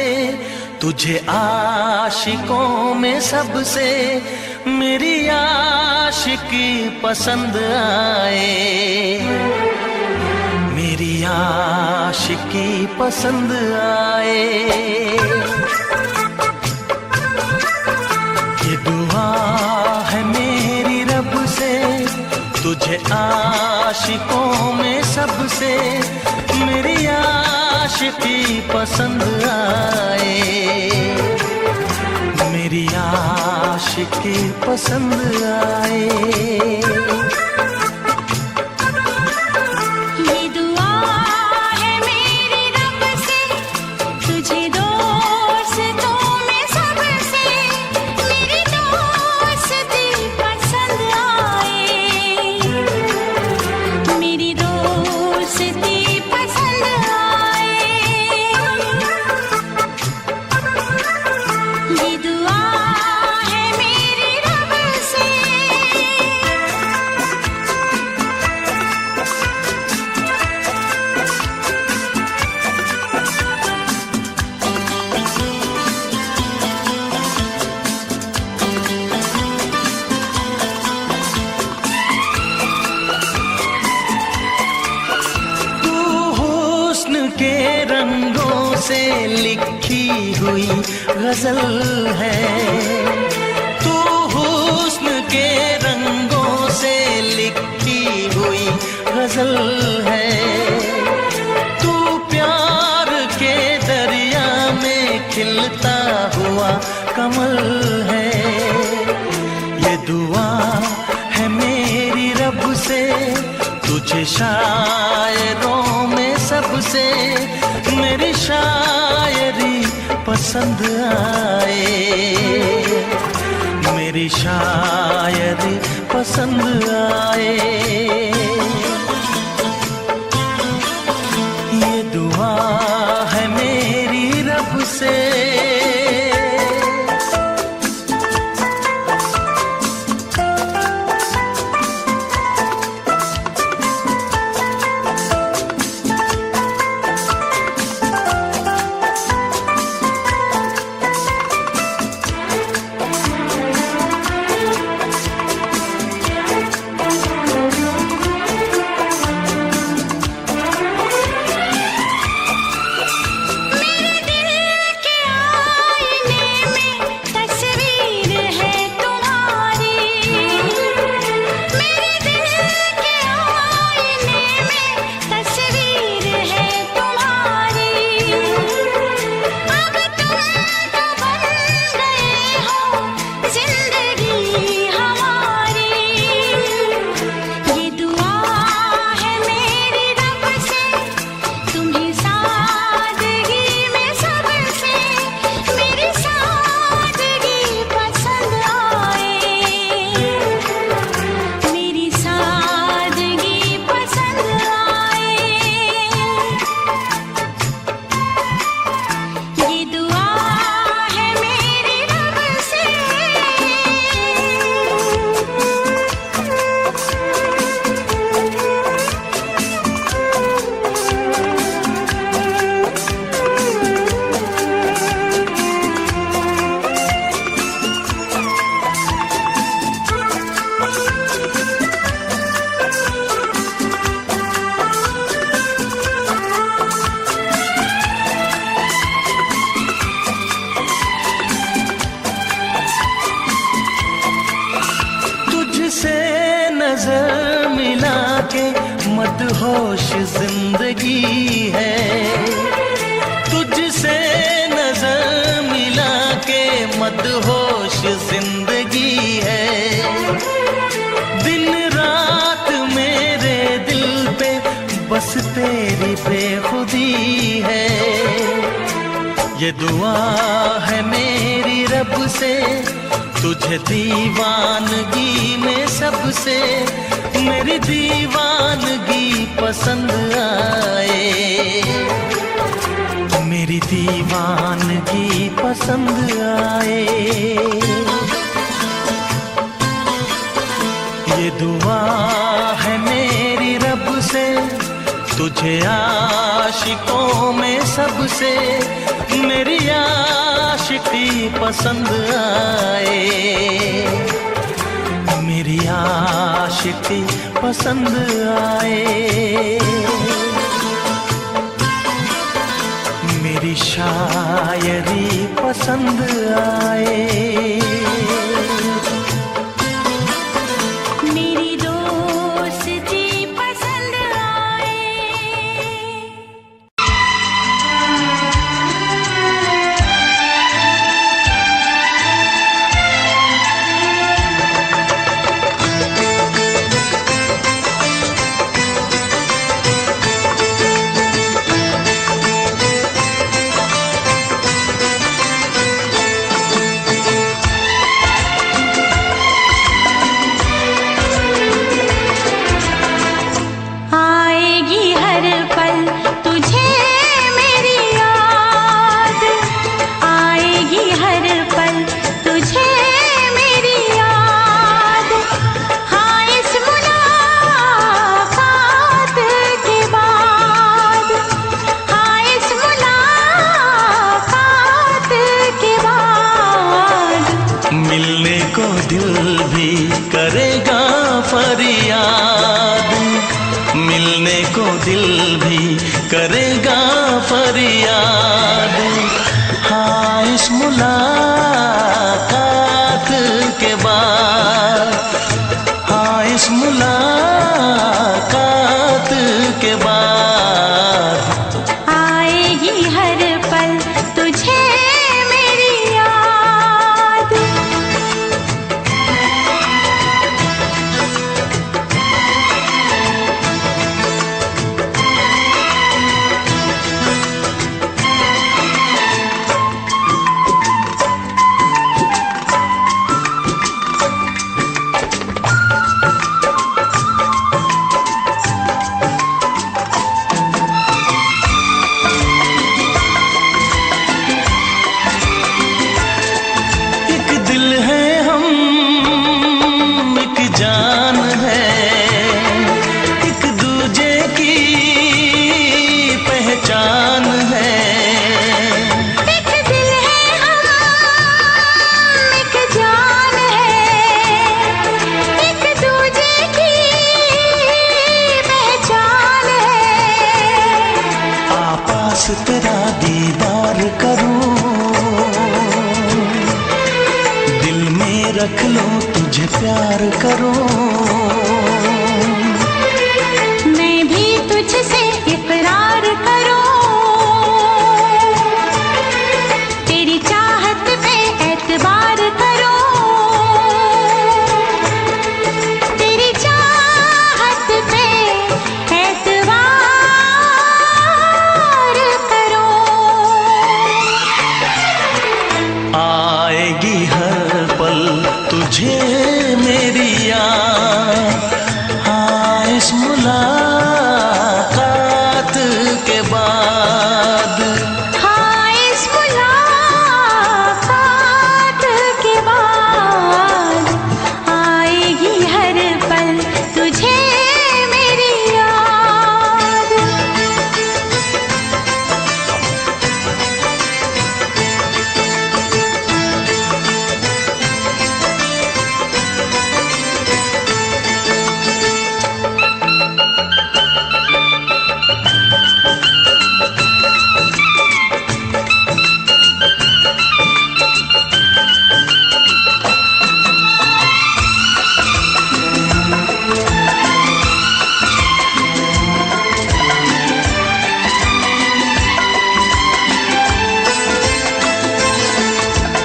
तुझे आशिकों में सबसे मेरी आशिकी पसंद आए, मेरी आशिकी पसंद आए। ये दुआ है मेरी रब से तुझे आशिकों में सबसे मेरी आशिकी पसंद आए, मेरी आशिकी पसंद आए। से लिखी हुई गजल है। तू हुस्न के रंगों से लिखी हुई गजल है। तू प्यार के दरिया में खिलता हुआ कमल है। ये दुआ है मेरी रब से, तुझे शायरों में सबसे मेरी शायरी पसंद आए, मेरी शायरी पसंद आए। ये दुआ है मेरी रब से। नजर मिला के मदहोश जिंदगी है। तुझसे नजर मिला के मदहोश जिंदगी है। दिन रात मेरे दिल पे बस तेरी बेखुदी है। ये दुआ है मेरी रब से, तुझे दीवानगी में सबसे मेरी दीवानगी पसंद आए, मेरी दीवानगी पसंद आए। ये दुआ है मेरी रब से, तुझे आशिकों में सबसे मेरी आशिकी पसंद आए, मेरी आशिकी पसंद आए। मेरी शायरी पसंद आए। मिलने को दिल भी करेगा फरियाद, मिलने को दिल भी करेगा फरियाद। मुलाकात के बाद आएगी हर पल तुझे मेरी याद। एक दिल है हम, एक जान है, एक दूजे की पहचान है। एक दिल है हम, एक जान है, एक दूजे की पहचान है। आपास तेरा दीदार करूं, दिल में रख लूं तुझे प्यार करूं। मैं भी तुझसे इकरार करूं, तेरी चाहत पे एतबार करूं, तेरी चाहत पे एतबार करूं। आएगी हर पल तुझे मेरी याद, हाँ इस मुलाकात के बाद। हाँ इस मुलाकात के बाद आएगी हर पल तुझे मेरी याद।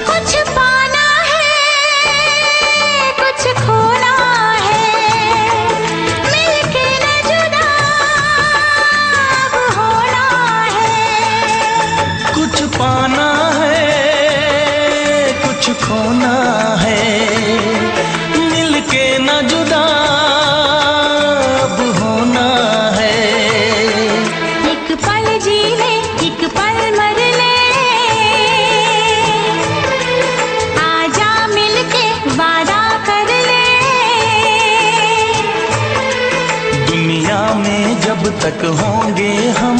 कुछ पाना है, कुछ खोना है, मिलके न जुदा अब होना है। कुछ पाना है, कुछ खोना है, मिलके न जुदा अब होना है। एक पल जी ले, एक पल मर ले, आजा मिलके वादा कर ले। दुनिया में जब तक होंगे हम,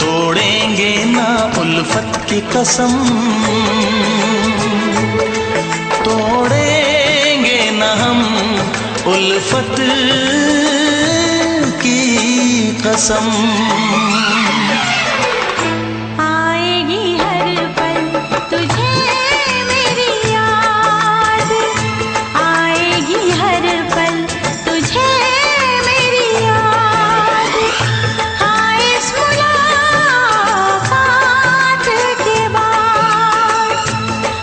तोड़ेंगे ना उल्फत की कसम, तोड़ेंगे ना हम उल्फत की कसम। आएगी हर पल तुझे मेरी याद, आएगी हर पल तुझे मेरी याद। हाँ इस मुलाकात के बाद,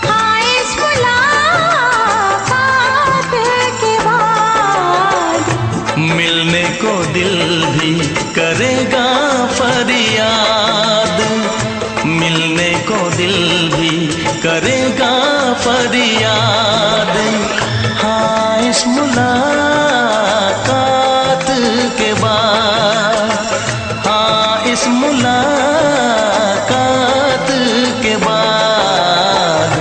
हाँ इस मुलाकात के बाद मिलने को दिल भी करेगा फरियाद, मिलने को दिल भी करेगा फरियाद। हाँ इस मुलाकात के बाद, हाँ इस मुलाकात के बाद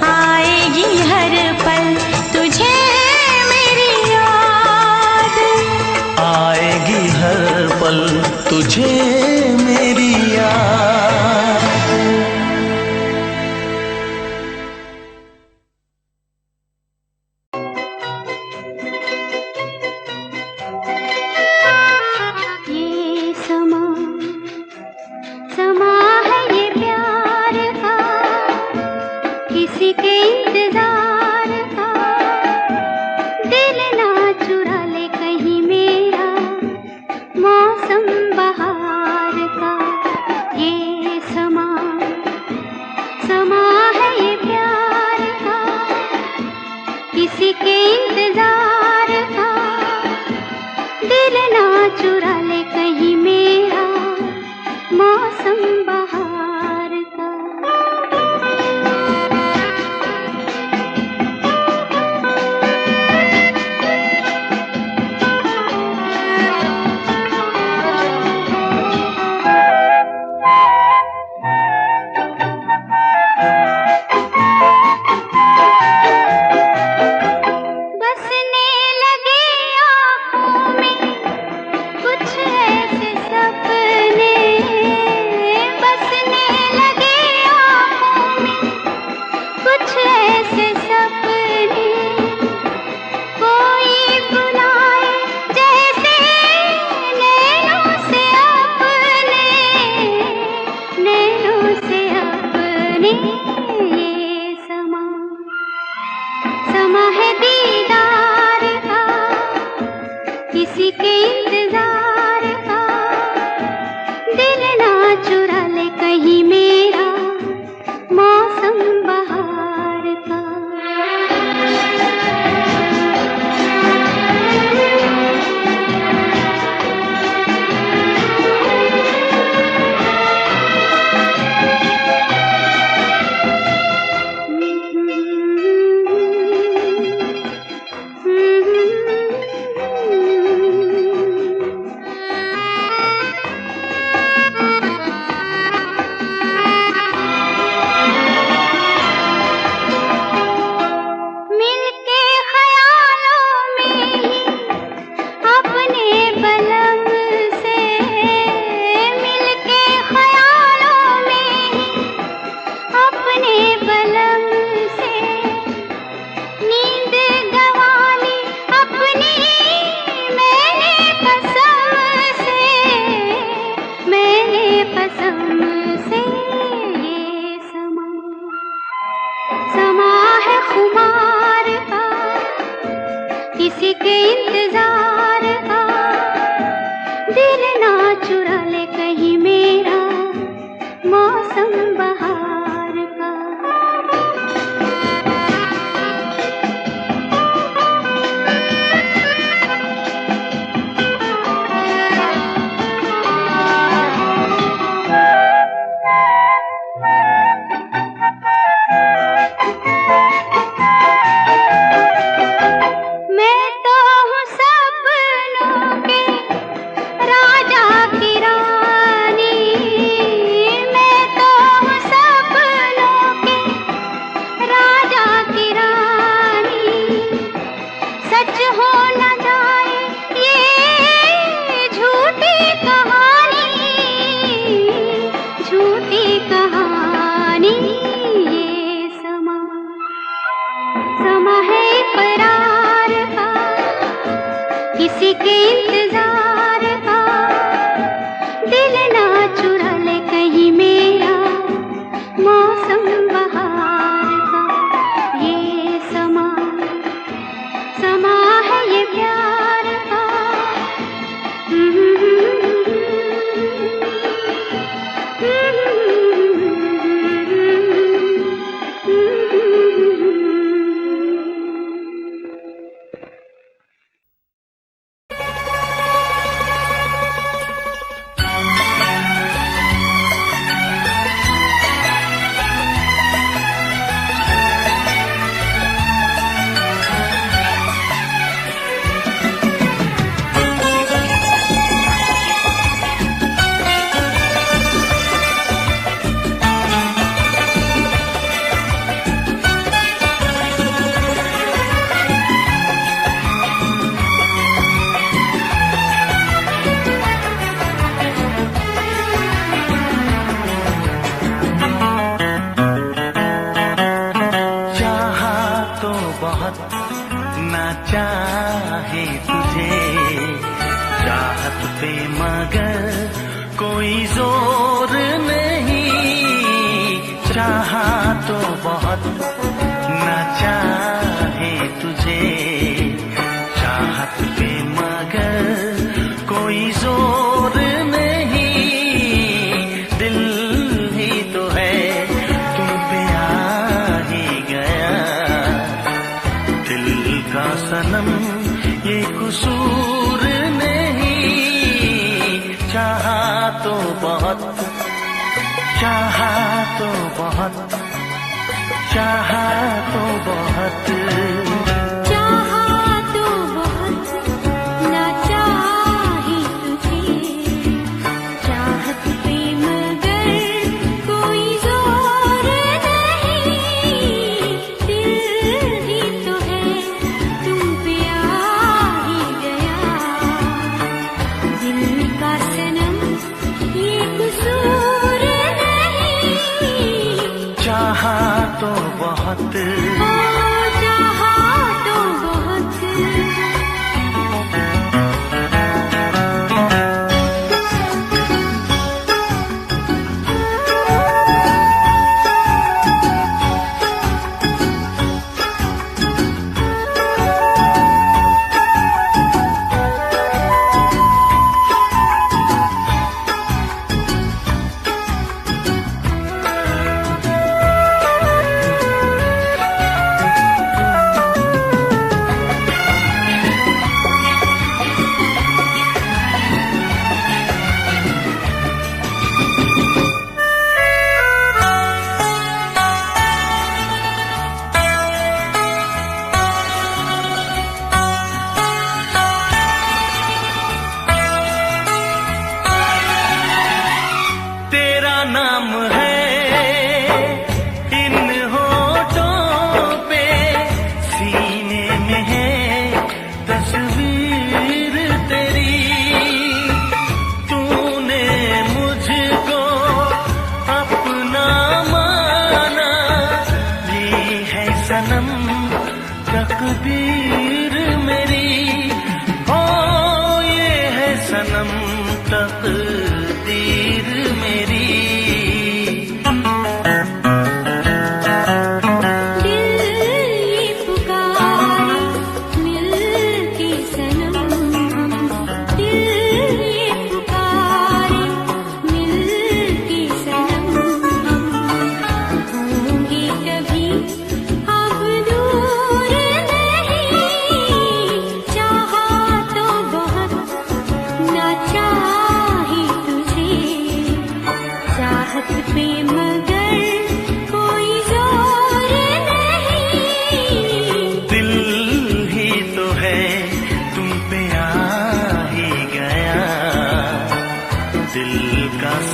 आएगी हर पल तुझे मेरी याद। आएगी हर पल तुझे मेरी याद। किसी के इंतजार का दिल ना चुरा ले कहीं मेरा मौसम बहार का। किसी के इंतजार का दिल ना चुरा ले कहीं मेरा मौसम बहार का। किसी के इंतजार का दिल ना चुरा ले कहीं मेरा मौसम बहार का। ये समा समा है ये प्यार का। ना चाहे तुझे चाहत पे मगर कोई जोर नहीं। चाहा तो बहुत ना चाहे तुझे चाहत पे मगर कोई जोर नहीं। दिल ही तो है तुम पे आ ही गया दिल का सनम ये कसूर नहीं। चाहा तो बहुत चाहा तो बहुत चाहा तो बहुत ना चाहे तुझे चाहत पे मगर कोई जोर नहीं। दिल ही तो है तुम पे आ ही गया दिल का सनम ये कसूर नहीं। चाहा तो बहुत चाहा तो बहुत।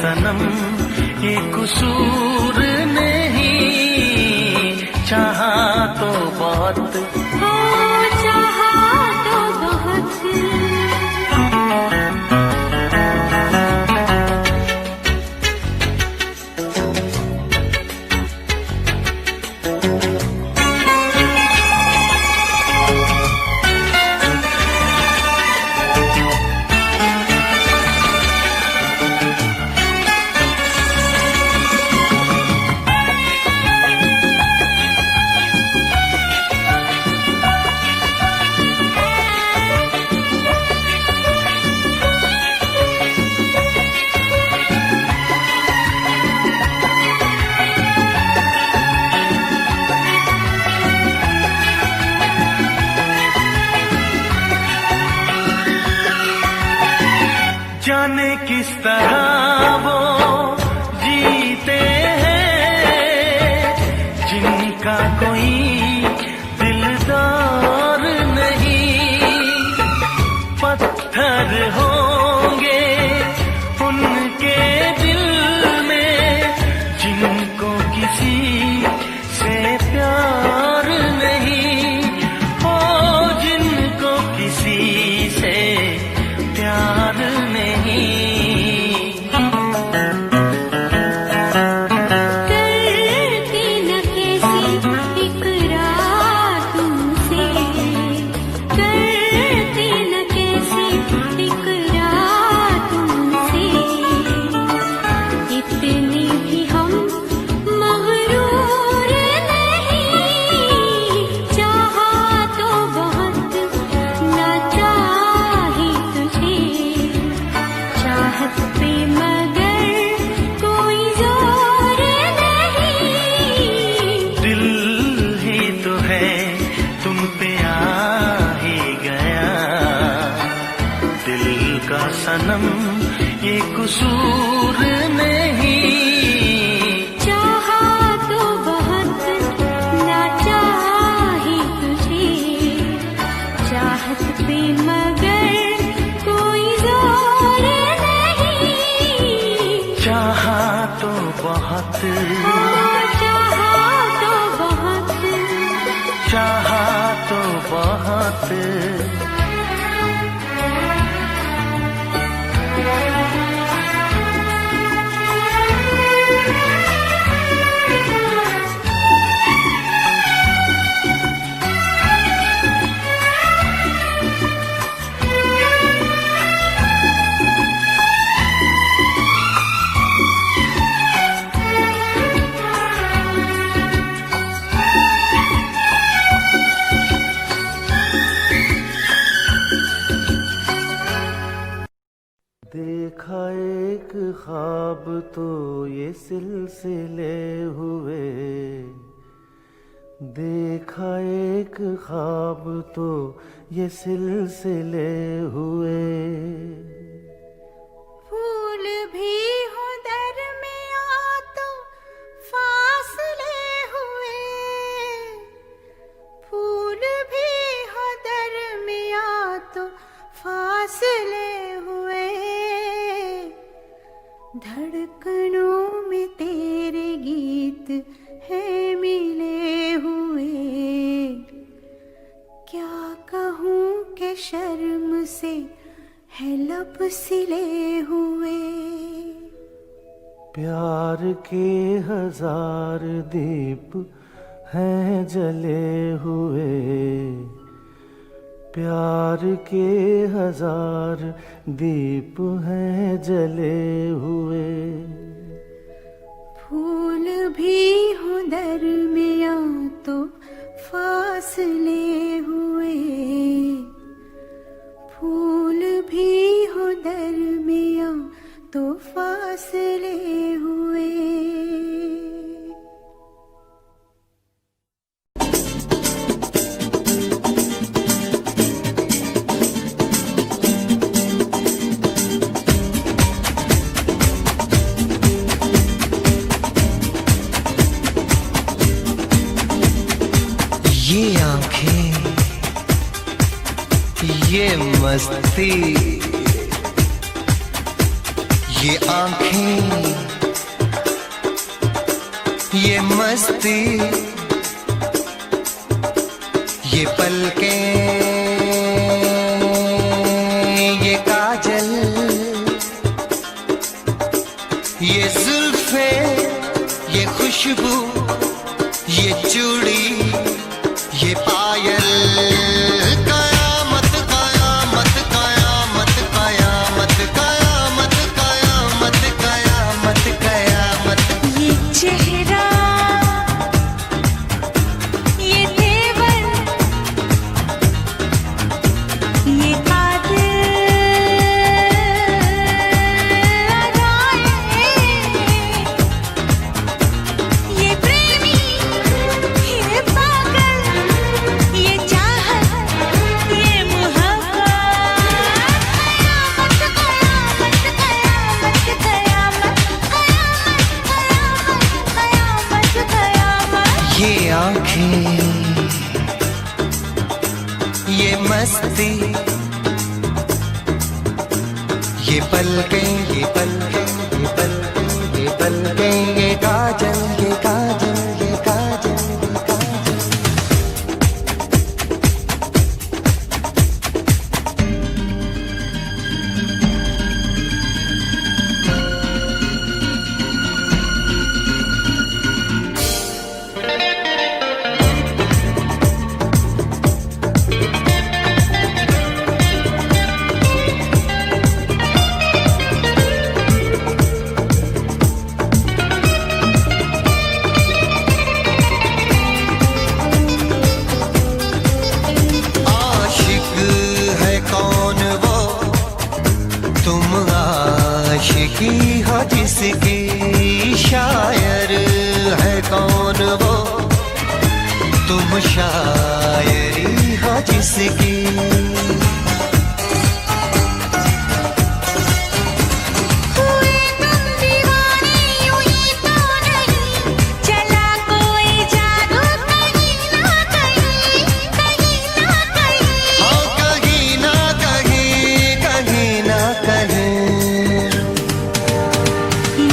सनम ये कसूर नहीं, चाहा तो बहुत हो चाहा तो बहुत। जाने किस तरह वो जीते हैं जिनका कोई दिलदार नहीं, पत्थर होंगे उनके दिल में जिनको किसी से प्यार नहीं, ओ जिनको किसी से प्यार नहीं। करती न कैसी इकरार तुमसे, करती न कैसी इकरार तुमसे, इतने भी हम मगरूर नहीं, चाहा तो बहुत ना चाही तुझे, चाहत पे मगर कोई जोर नहीं, दिल ही तो है तुम पे आ ही गया, दिल का सनम ये कसूर नहीं, चाहा तो बहुत ना चाही तुझे, चाहत पे मगर कोई जोर नहीं, चाहा तो बहुत, ओ चाहा तो बहुत। चाहा तो बहुत। देखा एक ख्वाब तो ये सिलसिले हुए, देखा एक ख्वाब तो ये सिलसिले हुए, फूल भी हो दरमियां तो फासले हुए, फूल भी हो दरमियां तो फासले हुए, धड़कनों में तेरे गीत है मिले हुए, क्या कहूँ कि शर्म से है लब सिले हुए, प्यार के हजार दीप हैं जले हुए, प्यार के हजार दीप हैं जले हुए, फूल भी हो दरमियां तो फासले हुए, फूल भी हो दरमियां तो फासले हुए। ये आंखें, ये मस्ती, ये आंखें, ये मस्ती, ये पलकें, ये काजल, ये जुल्फे, ये खुशबू, ये चूड़ी, ये पायल, कयामत कयामत कयामत कयामत कयामत कयामत कयामत कयामत। ये चेहरा, ये तेवर, ये कातिल अदाएं, ये प्रेमी, ये पागल, ये चाहत, ये मोहब्बत, कयामत कयामत कयामत कयामत कयामत कयामत कयामत। ये आंखें, ये मस्ती, ये पलकें, ये पलकें, ये पलकें, ये पलकें, ये काजल, ये काजल, ये काजल, ये काजल। आशिक है कौन वो, तुम आशिकी हो जिसकी, शायर है कौन वो, तुम शायरी हो जिसकी। हुए तुम दीवाने यूं ही तो नहीं, चला कोई जादू कहीं ना कहीं, कहीं ना कहीं। हाँ कहीं ना कहीं, कहीं ना कहीं।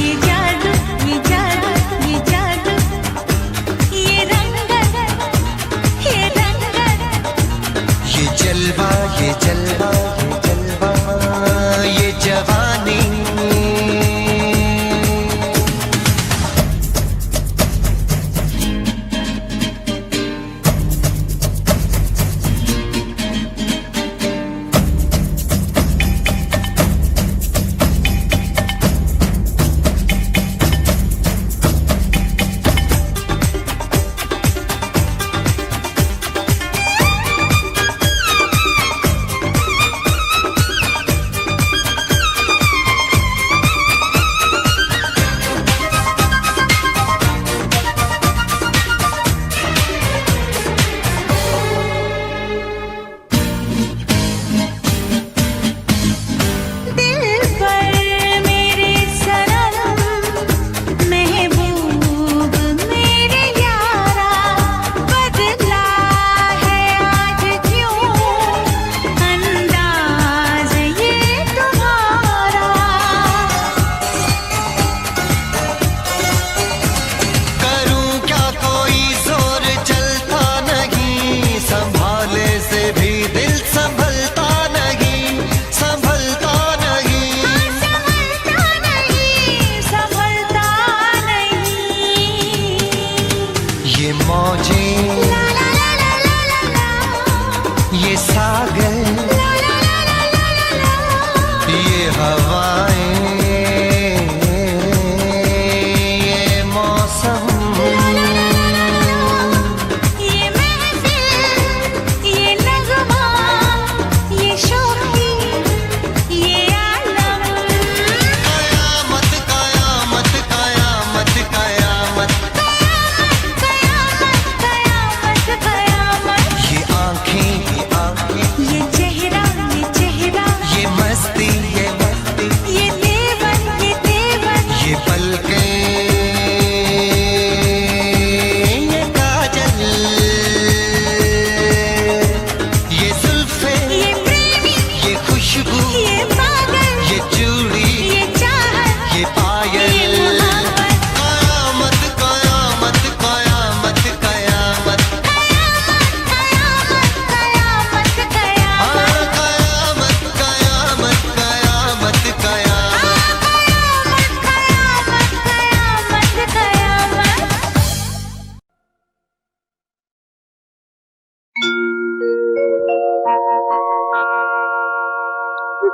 ये जादू, ये जादू, ये जादू, ये रंगत, ये रंगत, ये जलवा, ये जलवा, ये जलवा, ये जवानी।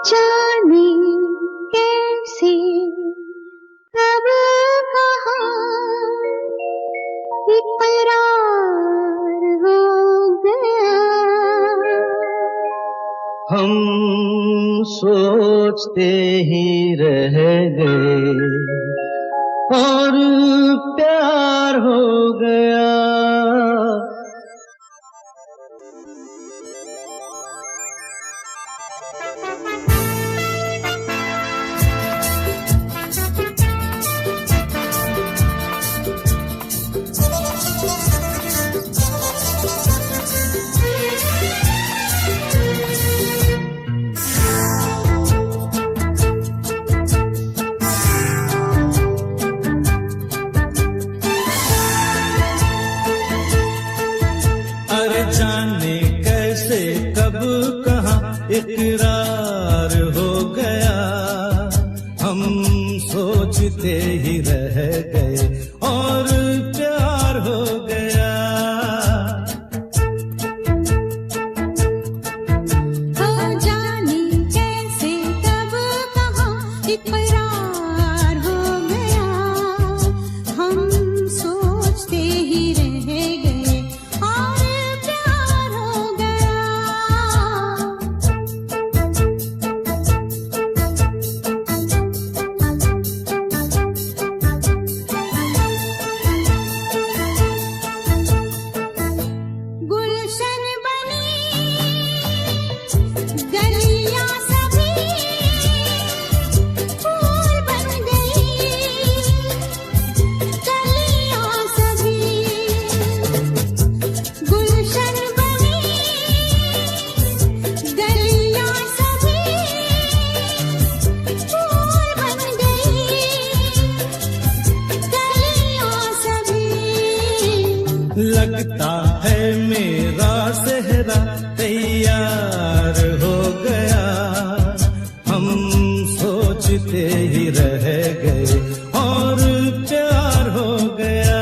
जाने कैसे कब कहाँ इकरार हो गया। हम सोचते ही रह गए और प्यार हो गया। जाने कैसे कब कहाँ इकरार हो गया। हम सोचते ही रह गए और प्यार हो गया। हो जाने कैसे कब कहाँ इकरार हो गया। हम सोचते ही रह गए और प्यार हो गया। गुलशन बनी गलियां सभी फूल बन गई। गलियां सभी गुलशन बनी गलियां सभी फूल बन गई। गलियां सभी लगता है मेरा सेहरा तैयार हो गया। हम सोचते ही रह गए और प्यार हो गया।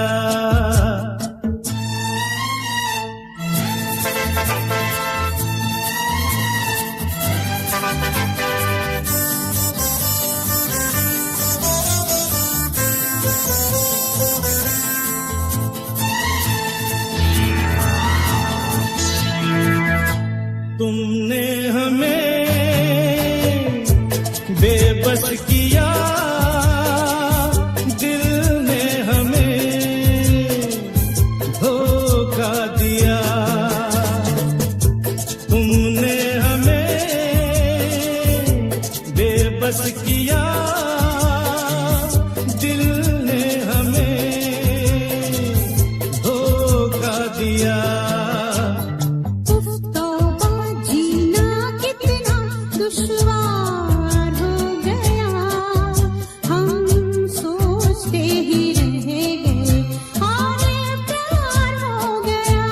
तुमने हमें बेबस किया, दिल ने हमें धोखा दिया। तुमने हमें बेबस किया, दिल ने हमें धोखा दिया। जीना कितना दुश्वार हो गया। हम सोचते ही रह गए और प्यार हो गया।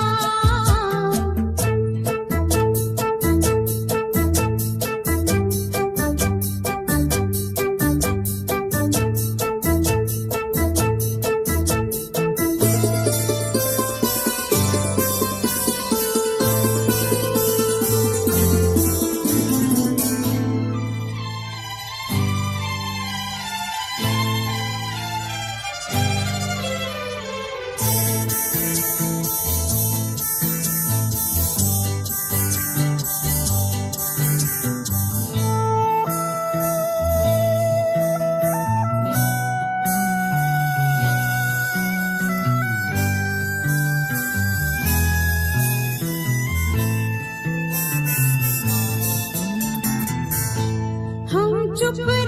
हम चुप रहे,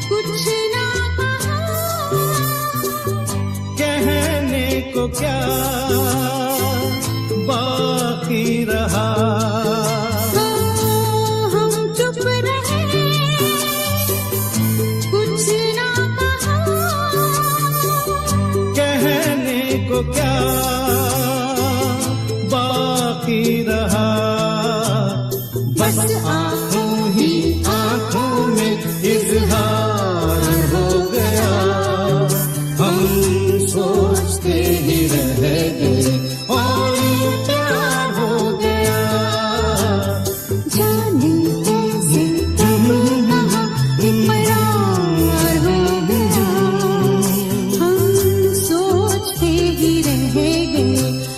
कुछ ना कहा। कहने को क्या बाकी रहा। हम चुप रहे, कुछ ना कहा। कहने को क्या बाकी रहा। बस आंखों ही आंखों में इजहार हो गया। हम सोचते ही रह गए और प्यार हो गया। ही रह गए।